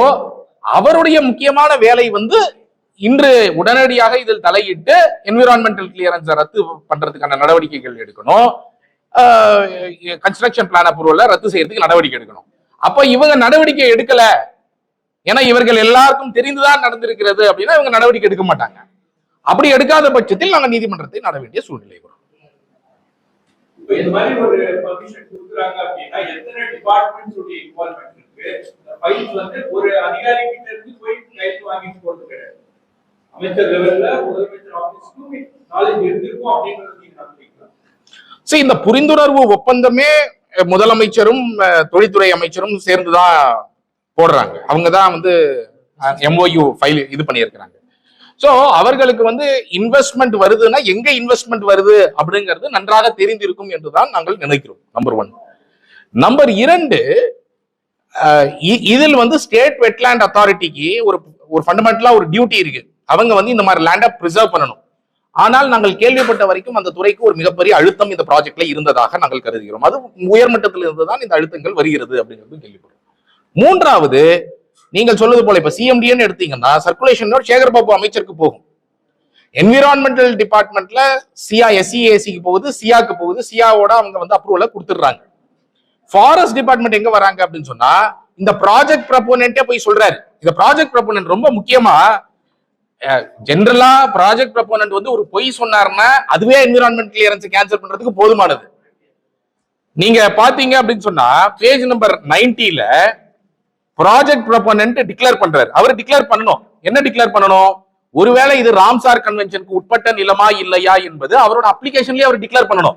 அவருடைய முக்கியமான வேலை வந்து இன்று உடனடியாக இதில் தலையிட்டு என்விரான்மெண்டல் கிளியரன்ஸ் ரத்து பண்றதுக்கான நடவடிக்கைகள் எடுக்கணும், கன்ஸ்ட்ரக்ஷன் பிளான் அப்ரூவல ரத்து செய்யறதுக்கு நடவடிக்கை எடுக்கணும். அப்ப இவங்க நடவடிக்கை எடுக்கல, ஏன்னா இவர்கள் எல்லாருக்கும் தெரிந்துதான் நடந்திருக்கிறது அப்படின்னா இவங்க நடவடிக்கை எடுக்க மாட்டாங்க. அப்படி எடுக்காத பட்சத்தில் நாங்கள் நீதிமன்றத்தை நாட வேண்டிய சூழ்நிலை வரும். இந்த மாதிரி ஒரு பர்மிஷன் கொடுக்குறாங்க அப்படின்னா எத்தனை டிபார்ட்மெண்ட்ஸ் உடைய இன்வால்வ்மென்ட் இருக்கு? ஃபைல்ஸ் வந்து ஒரு அதிகாரி கிட்ட இருந்து போய் கைது வாங்கிட்டு போறது கிடையாது. அமைச்சர் லெவல்ல முதலமைச்சர் ஆபீஸ்க்கு நாலேஜ் இருந்திருக்கும் அப்படின்றது நீங்க நம்புறீங்களா? சரி, இந்த புரிந்துணர்வு ஒப்பந்தமே முதலமைச்சரும் தொழில்துறை அமைச்சரும் சேர்ந்துதான் போடுறாங்க. அவங்கதான் வந்து எம்ஓயு ஃபைல் இது பண்ணியிருக்கிறாங்க. சோ அவர்களுக்கு வந்து இன்வெஸ்ட்மெண்ட் வருதுன்னா எங்க இன்வெஸ்ட்மெண்ட் வருது அப்படிங்கிறது நன்றாக தெரிந்திருக்கும் என்றுதான் நாங்கள் நினைக்கிறோம். நம்பர் 1. நம்பர் 2, இதில் வந்து ஸ்டேட் வெட்லேண்ட் அத்தாரிட்டிக்கு ஒரு ஃபண்டமெண்டலா ஒரு டியூட்டி இருக்கு. அவங்க வந்து இந்த மாதிரி லேண்டை ப்ரிசர்வ் பண்ணணும். ஆனால் நாங்கள் கேள்விப்பட்ட வரைக்கும் அந்த துறைக்கு ஒரு மிகப்பெரிய அழுத்தம் இந்த ப்ராஜெக்ட்ல இருந்ததாக நாங்கள் கருதுகிறோம். அது உயர்மட்டத்தில் இருந்துதான் இந்த அழுத்தங்கள் வருகிறது அப்படிங்கிறது கேள்விப்படுறோம். மூன்றாவது, நீங்கள் சொல்வது போல இப்ப சிஎம்டின்னு எடுத்தீங்கன்னா சர்க்குலேஷன் நோட் சேகர் பாபு அமைச்சருக்கு போகும். என்விரான்மெண்டல் டிபார்ட்மெண்ட்ல எஸ்சிஏசிக்கு போகுது, சியாக்கு போகுது. சியாவோட அவங்க வந்து அப்ரூவலை கொடுத்துடுறாங்க. ஃபாரஸ்ட் டிபார்ட்மெண்ட் எங்க வராங்க அப்படின்னு சொன்னா இந்த ப்ராஜெக்ட் ப்ரொபோனன்ட்டே போய் சொல்றாரு. இந்த ப்ராஜெக்ட் ப்ரொபோனன்ட் ரொம்ப முக்கியமா, ஜெனரலா ப்ராஜெக்ட் ப்ரொபோனன்ட் வந்து ஒரு பொய் சொன்னாருன்னா அதுவே என்விரான்மெண்ட் கிளியரன்ஸ் கேன்சல் பண்றதுக்கு போதுமானது. நீங்க பாத்தீங்க அப்படின்னு சொன்னா பேஜ் நம்பர் 90ல ப்ராஜெக்ட் ப்ரொபோனன்ட் டிக்ளேர் பண்றாரு. அவர் டிக்ளேர் பண்ணணும். என்ன டிக்ளேர் பண்ணணும்? ஒருவேளை இது ராம்சார் கன்வென்ஷனுக்கு உட்பட்ட நிலமா இல்லையா என்பது அவரோட அப்ளிகேஷன்லயே அவர் டிக்ளேர் பண்ணணும்.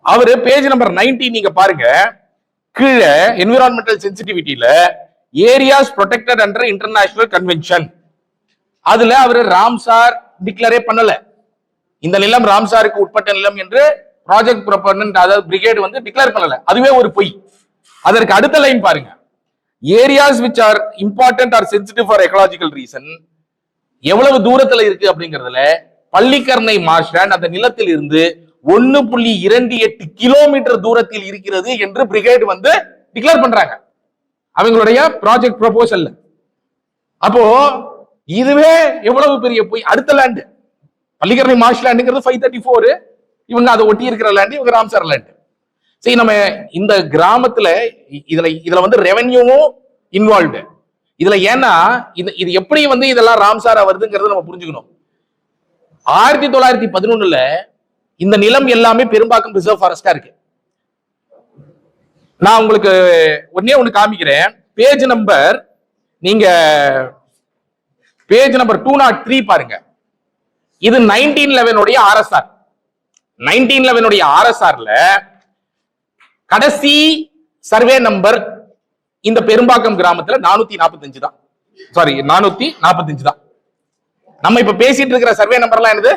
அவரு பேஜ் நம்பர் 90 நீங்க பாருங்க, கீழே என்விரான்மெண்டல் சென்சிட்டிவிட்டியில areas protected under international convention, அதுல அவரு ராம்சார் டிக்ளரே பண்ணல. இந்த நிலம் ராம்சாருக்கு உட்பட்ட நிலம் என்று ப்ராஜெக்ட் ப்ரொபோனன்ட் அதாவது பிரிகேட் வந்து டிக்ளேர் பண்ணல. அதுவே ஒரு பொய். அதற்கு அடுத்த லைன் பாருங்க, areas which are important or sensitive for ecological reason, எவ்வளவு தூரத்துல இருக்கு அப்படிங்கறதுல பள்ளிக்கரணை மார்ஷ்லேண்ட் அந்த நிலத்தில் இருந்து 1.28 கிலோமீட்டர் தூரத்தில் இருக்கிறது என்று பிரிகேட் வந்து டிக்ளேர் பண்றாங்க அவங்களுடைய ப்ராஜெக்ட் ப்ரொபோசல்ல. அப்போ இதுவே எவ்வளவு பெரிய போய். அடுத்த லேண்ட் பள்ளிக்கரணை மார்ஷ்லேண்டுங்கிறது 534, இவங்க அதை ஒட்டி இருக்கிற லேண்ட், இவங்க ராம்சார் லேண்ட். சரி, நம்ம இந்த கிராமத்துல இதுல வந்து ரெவென்யூவும் இன்வால்வ்டு. இதுல ஏன்னா இது எப்படி வந்து இதெல்லாம் ராம்சாரா வருதுங்கிறத நம்ம புரிஞ்சுக்கணும். 1911ல இந்த நிலம் எல்லாமே பெரும்பாக்கம் ரிசர்வ் ஃபாரஸ்டா இருக்கு. நான் உங்களுக்கு ஒண்ணு காமிக்கிறேன். பேஜ் நம்பர் 203 பாருங்க. இது 1911 உடைய ஆர்எஸ்ஆர். 1911 உடைய ஆர்எஸ்ஆர்ல கடைசி சர்வே நம்பர் இந்த பெரும்பாக்கம் கிராமத்துல 445 தான். சாரி, 445 தான். நம்ம இப்ப பேசிட்டு இருக்கிற சர்வே நம்பர்லாம் என்னது?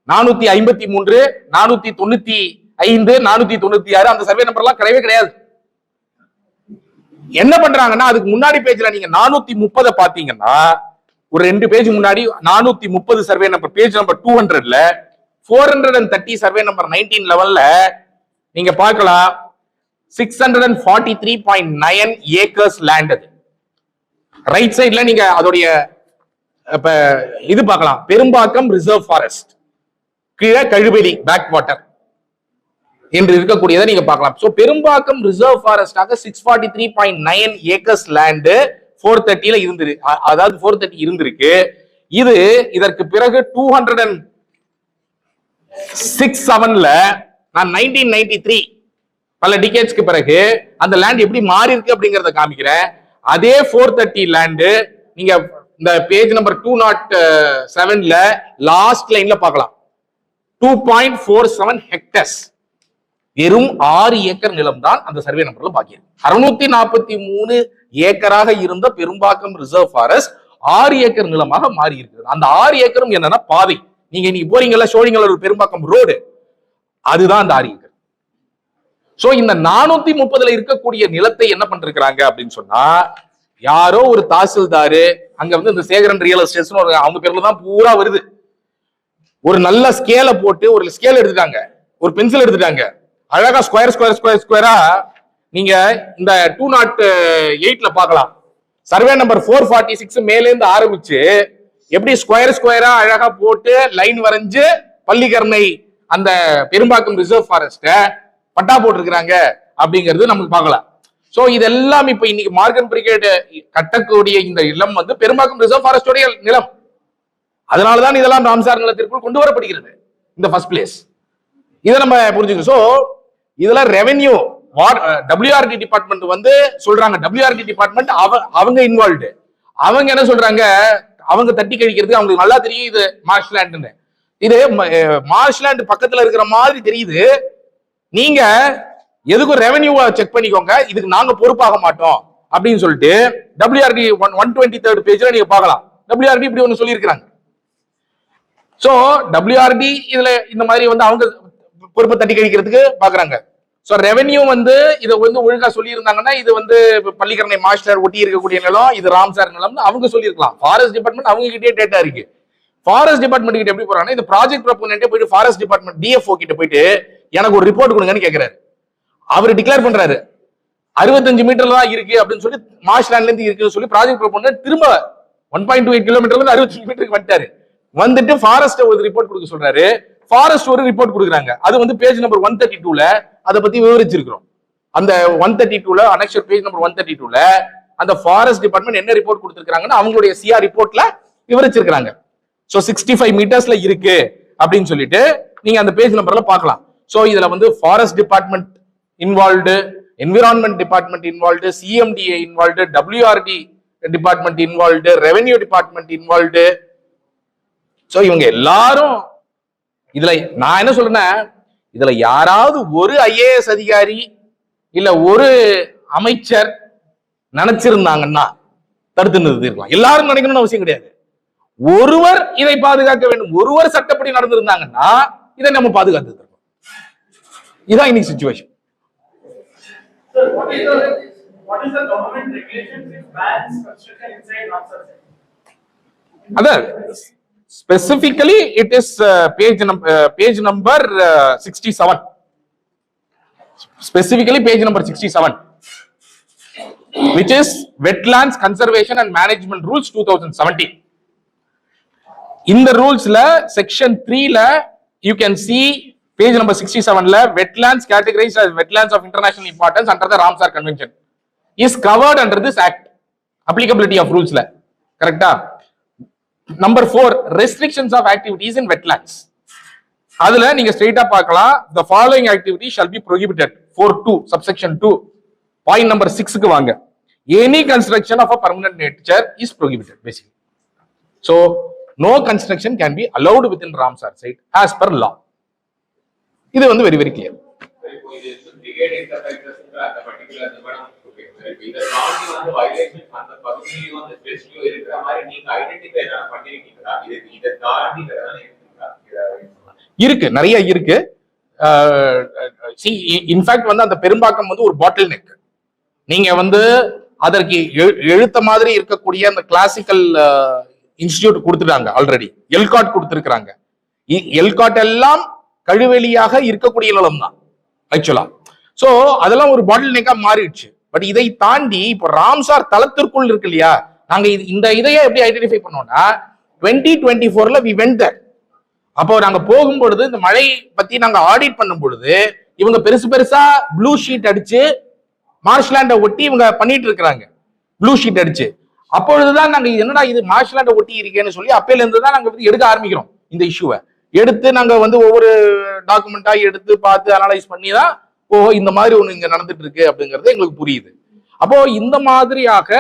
453, 495, 496. அந்த சர்வே நம்பர்லாம் கிடையவே கிடையாது. என்ன பண்றாங்கன்னா அதுக்கு முன்னாடி பேஜ்ல நீங்க 430 பாத்தீங்கன்னா ஒரு 2 பேஜ் முன்னாடி 430 சர்வே நம்பர் பேஜ் நம்பர் 200ல 430 சர்வே நம்பர் 1911ல நீங்க பார்க்கலாம் 643.9 ஏக்கர்ஸ் லேண்ட். அது ரைட் சைட்ல நீங்க அதோடைய இது பார்க்கலாம், பெரும்பாக்கம் ரிசர்வ் ஃபாரஸ்ட், கீழே கழுவெளி பேக் வாட்டர் என்று இருக்கக்கூடியதை நீங்க பார்க்கலாம். சோ பெரும்பாக்கம் ரிசர்வ் ஃபாரஸ்டாக 643.9 ஏக்கர்ஸ் லேண்ட் 430ல இருந்திரு, அதாவது 430 இருந்திருக்கு. இது இதற்கு பிறகு 206/7ல நான் 1993 பல டிகேட்ஸ்க்கு பிறகு அந்த லேண்ட் எப்படி மாறி இருக்கு அப்படிங்கறத காமிக்கிறேன். அதே 430 லேண்ட் நீங்க இந்த பேஜ் நம்பர் 207ல லாஸ்ட் லைன்ல பார்க்கலாம். 2.47 ஹெக்டர்ஸ், வெறும் 6 ஏக்கர் நிலம் தான் அந்த சர்வே நம்பர்ல பாக்கி இருக்கு. 643 ஏக்கராக இருந்த பெரும்பாக்கம் ரிசர்வ் ஃபாரஸ்ட் 6 ஏக்கர் நிலமாக மாறி இருக்கிறது. அந்த 6 ஏக்கரும் என்னன்னா பாதை. நீங்க இன்னைக்கு போறீங்கல்ல ஷோடிங்கல்ல ஒரு பெரும்பாக்கம் ரோடு, அதுதான் அந்த 6 ஏக்கர். சோ இந்த 430ல இருக்கக்கூடிய நிலத்தை என்ன பண்ணிருக்காங்க அப்படின்னு சொன்னா, யாரோ ஒரு தாசில்தாரு அங்க வந்து இந்த சேகரன் ரியல் எஸ்டேட்ஸ் அவங்க பேர்ல தான் பூரா வருது. ஒரு நல்ல ஸ்கேல போட்டு ஒரு ஸ்கேல் எடுத்துட்டாங்க, ஒரு பென்சில் எடுத்துட்டாங்க, அழகா ஸ்கொயரா நீங்க இந்த 208ல பார்க்கலாம். சர்வே நம்பர் 446 மேல இருந்து ஆரம்பிச்சு எப்படி ஸ்கொயரா அழகா போட்டு லைன் வரைஞ்சு பள்ளிக்கரணை அந்த பெரும்பாக்கம் ரிசர்வ் ஃபாரஸ்ட பட்டா போட்டிருக்கிறாங்க அப்படிங்கிறது நமக்கு பார்க்கலாம். சோ இதெல்லாம் இப்ப இன்னைக்கு மார்கன் பிரிகேட் கட்டக்கூடிய இந்த நிலம் வந்து பெரும்பாக்கம் ரிசர்வ் ஃபாரஸ்டோடைய நிலம். அதனாலதான் இதெல்லாம் ராம்சார் நிலத்திற்குள் கொண்டு வரப்படுகிறது இந்த ஃபர்ஸ்ட் பிளேஸ். இதை நம்ம புரிஞ்சுக்கணும். சோ இதெல்லாம் ரெவென்யூ WRD டிபார்ட்மெண்ட் வந்து சொல்றாங்க. WRD டிபார்ட்மெண்ட் அவங்க இன்வால்வ்டு. அவங்க என்ன சொல்றாங்க, அவங்க தட்டி கழிக்கிறதுக்கு அவங்களுக்கு நல்லா தெரியும் இது மார்ஷ்லேண்ட். இது மார்ஷ்லேண்ட் பக்கத்துல இருக்கிற மாதிரி தெரியுது. நீங்க எதுக்கும் ரெவென்யூவை செக் பண்ணிக்கோங்க, இதுக்கு நாங்க பொறுப்பாக மாட்டோம் அப்படின்னு சொல்லிட்டு WRD 123rd பேஜ்ல நீங்க பார்க்கலாம். WRD இப்படி ஒண்ணு சொல்லி இருக்கிறாங்க. சோ WRD இதுல இந்த மாதிரி வந்து அவங்க பொறுப்பை தட்டி கழிக்கிறதுக்கு பாக்குறாங்க. சோ ரெவென்யூ வந்து இதை வந்து ஒழுங்கா சொல்லியிருந்தாங்கன்னா இது வந்து பள்ளிக்கரணை மாஸ்டர் ஒட்டி இருக்கக்கூடிய நிலம், இது ராம்சார் நிலம்னு அவங்க சொல்லியிருக்கலாம். ஃபாரஸ்ட் டிபார்ட்மெண்ட் அவங்க கிட்டே டேட்டா இருக்கு. ஃபாரஸ்ட் டிபார்ட்மெண்ட் கிட்ட எப்படி போறாங்கன்னா, இந்த ப்ராஜெக்ட் ப்ரொபோனன்ட்டே போயிட்டு ஃபாரஸ்ட் டிபார்ட்மெண்ட் டிஎஃப்ஓ கிட்ட போயிட்டு எனக்கு ஒரு ரிப்போர்ட் கொடுங்கன்னு கேட்கிறாரு. அவர் டிக்ளேர் பண்றாரு 65 மீட்டர்ல தான் இருக்கு அப்படின்னு சொல்லி, மார்ஷ்லேண்ட்ல இருந்து இருக்குன்னு சொல்லி ப்ராஜெக்ட் ப்ரொபோனன்ட் திரும்ப 1.28 கிலோமீட்டர்ல இருந்து 65 மீட்டருக்கு வந்துட்டாரு. வந்துட்டு ஃபாரஸ்ட் ஒரு ரிப்போர்ட் கொடுக்க சொல்றாரு. ஃபாரஸ்ட் ஒரு ரிப்போர்ட் கொடுக்குறாங்க. அது வந்து பேஜ் நம்பர் 132ல அதை பத்தி விவரிச்சிருக்கிறோம். அந்த 132ல அனெக்சர் பேஜ் நம்பர் 132ல அந்த ஃபாரஸ்ட் டிபார்ட்மெண்ட் என்ன ரிப்போர்ட் கொடுத்திருக்காங்கன்னு அவங்களுடைய சிஆர் ரிப்போர்ட்ல விவரிச்சிருக்காங்க. சோ 65 மீட்டர்ஸ்ல இருக்கு அப்படின்னு சொல்லிட்டு நீங்க அந்த பேஜ் நம்பர்ல பார்க்கலாம். சோ இதுல வந்து forest department involved, environment department involved, CMDA involved, டபிள்யூஆர்டி department involved, revenue department involved. So இவங்க எல்லாரும் இதுல நான் என்ன சொல்றேன்னா, இதுல யாராவது ஒரு ஐஏஎஸ் அதிகாரி இல்ல ஒரு அமைச்சர் நினைச்சிருந்தாங்கன்னா தடுத்து நிறுத்திருக்கலாம். எல்லாரும் நினைக்கணும்னு அவசியம் கிடையாது. ஒருவர் இதை பாதுகாக்க வேண்டும், ஒருவர் சட்டப்படி நடந்திருந்தாங்கன்னா இதை நம்ம பாதுகாத்து தரணும். இதுதான் இன்னைக்கு situation. What is the government regulation which bans construction inside Ramsar site? Other specifically it is page number 67. Specifically page number 67, which is Wetlands Conservation and Management Rules 2017. In the rules la section 3 la you can see page number 67 la wetlands categorized as wetlands of international importance under the Ramsar Convention is covered under this act. Applicability of rules la correct ah. Number 4, restrictions of activities in wetlands. அதுல நீங்க ஸ்ட்ரைட்டா பார்க்கலாம், the following activities shall be prohibited. 4.2 subsection 2 point number 6 க்கு வாங்க. Any construction of a permanent nature is prohibited basically. So no construction can be allowed within Ramsar site as per law. இது வந்து very very clear. இருக்கு, நிறைய இருக்கு. In fact வந்து அந்த பெரும்பாக்கம் வந்து ஒரு பாட்டில் நெக். நீங்க வந்து அதற்கு எழுத்த மாதிரி இருக்கக்கூடிய அந்த கிளாசிக்கல் இன்ஸ்டிடியூட் கொடுத்துட்டாங்க, ஆல்ரெடி எல்காட் கொடுத்திருக்கிறாங்க. எல்காட் எல்லாம் கழுவெளியாக இருக்கக்கூடிய நிலம் தான் ஆக்சுவலா. சோ அதெல்லாம் ஒரு பாட்டில் நெக்கா மாறிடுச்சு. பட் இதை தாண்டி இப்போ ராம்சார் தளத்திற்குள் இருக்கு இல்லையா, நாங்க இந்த இதையே எப்படி ஐடென்டிஃபை பண்ணோம்னா 2024ல we went there. அப்போ நாங்க போகும்பொழுது இந்த மழை பத்தி நாங்க ஆடிட் பண்ணும் பொழுது இவங்க பெருசு பெருசா ப்ளூ ஷீட் அடிச்சு மார்ஷ்லாண்டை ஒட்டி இவங்க பண்ணிட்டு இருக்கிறாங்க, ப்ளூ ஷீட் அடிச்சு. அப்பொழுதுதான் நாங்க என்னடா இது மார்ஷ்லாண்டை ஒட்டி இருக்கேன்னு சொல்லி அப்பையில இருந்து தான் நாங்க எடுக்க ஆரம்பிக்கிறோம். இந்த இஷ்யூவை எடுத்து நாங்க வந்து ஒவ்வொரு டாக்குமெண்டா எடுத்து பார்த்து அனலைஸ் பண்ணி தான் ஓஹோ இந்த மாதிரி ஒண்ணு இங்க நடந்துட்டு இருக்கு அப்படிங்கிறது எங்களுக்கு புரியுது. அப்போ இந்த மாதிரியாக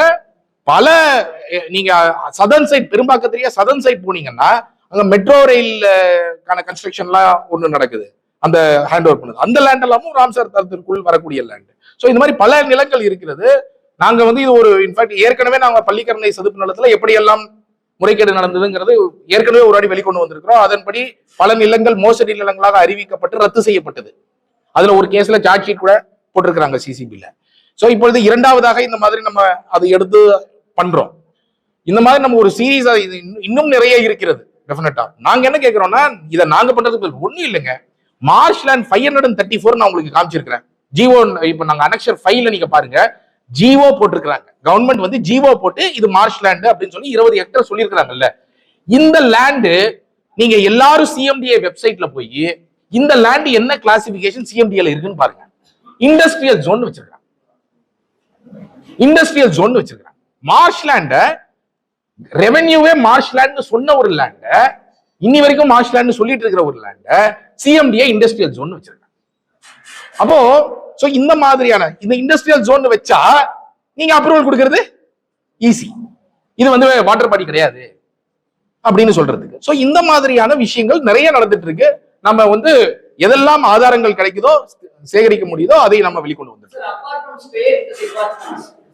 பல நீங்க சதர்ன் சைட் பெரும்பாக்கத்திலேயே சதர்ன் சைட் போனீங்கன்னா அங்க மெட்ரோ ரயில்கான கன்ஸ்ட்ரக்ஷன்லாம் ஒண்ணு நடக்குது, அந்த ஹேண்ட் ஓவர் பண்ணுது. அந்த லேண்ட் எல்லாமும் ராம்சார் தளத்திற்குள் வரக்கூடிய லேண்ட். ஸோ இந்த மாதிரி பல நிலங்கள் இருக்கிறது. நாங்க வந்து இது ஒரு இன்ஃபேக்ட் ஏற்கனவே நாங்க பள்ளிக்கரணை சதுப்பு நிலத்துல எப்படியெல்லாம் முறைகேடு நடந்ததுங்கிறது ஏற்கனவே ஒரு அடி வெளிக்கொண்டு வந்திருக்கிறோம். அதன்படி பல நிலங்கள் மோசடி நிலங்களாக அறிவிக்கப்பட்டு ரத்து செய்யப்பட்டது. அதுல ஒரு கேஸ்ல சார்ஜ் ஷீட் கூட போட்டிருக்கிறாங்க சிசிபில. சோ இப்பொழுது இரண்டாவதாக இந்த மாதிரி நம்ம அதை எடுத்து பண்றோம். இந்த மாதிரி நம்ம ஒரு சீரீஸ் இன்னும் நிறைய இருக்கிறது டெஃபினட்டா. நாங்க என்ன கேட்கிறோம்னா, இதை நாங்க பண்றதுக்கு ஒண்ணும் இல்லைங்க. மார்ஷ்லேண்ட் 534 நான் உங்களுக்கு காமிச்சிருக்கிறேன். ஜிஓ இப்ப நாங்க அனெக்சர் 5ல நீங்க பாருங்க, ஜிஓ போட்டிருக்கிறாங்க. கவர்மெண்ட் வந்து ஜிஓ போட்டு இது மார்ஷ்லேண்ட் அப்படின்னு சொல்லி 20 ஹெக்டர் சொல்லியிருக்கிறாங்கல்ல. இந்த லேண்டு நீங்க எல்லாரும் சிஎம்டிஏ வெப்சைட்ல போய் இந்த லேண்ட் என்ன கிளாசிபிகேஷன் சிஎம்டிஏல இருக்குன்னு பாருங்க. இண்டஸ்ட்ரியல் ஜோன் வச்சிருக்காங்க, இண்டஸ்ட்ரியல் ஜோன் வச்சிருக்காங்க. மார்ஷ்லேண்ட ரெவென்யூவே மார்ஷ்லேண்ட் சொன்ன ஒரு லேண்ட, இன்னி வரைக்கும் மார்ஷ்லேண்ட் சொல்லிட்டு இருக்கிற ஒரு லேண்ட சிஎம்டிஏ இண்டஸ்ட்ரியல் ஜோன் வச்சிருக்காங்க. அப்போ சோ இந்த மாதிரியான இந்த இண்டஸ்ட்ரியல் ஜோன் வச்சா நீங்க அப்ரூவல் கொடுக்கிறது ஈஸி. இது வந்து வாட்டர் பாடி கிடையாது அப்படின்னு சொல்றதுக்கு. சோ இந்த மாதிரியான விஷயங்கள் நிறைய நடந்துட்டு இருக்கு. நம்ம வந்து எதெல்லாம் ஆதாரங்கள் கிடைக்குதோ சேகரிக்க முடியுதோ அதை நம்ம வெளிக்கொண்டு வந்துட்டோம்.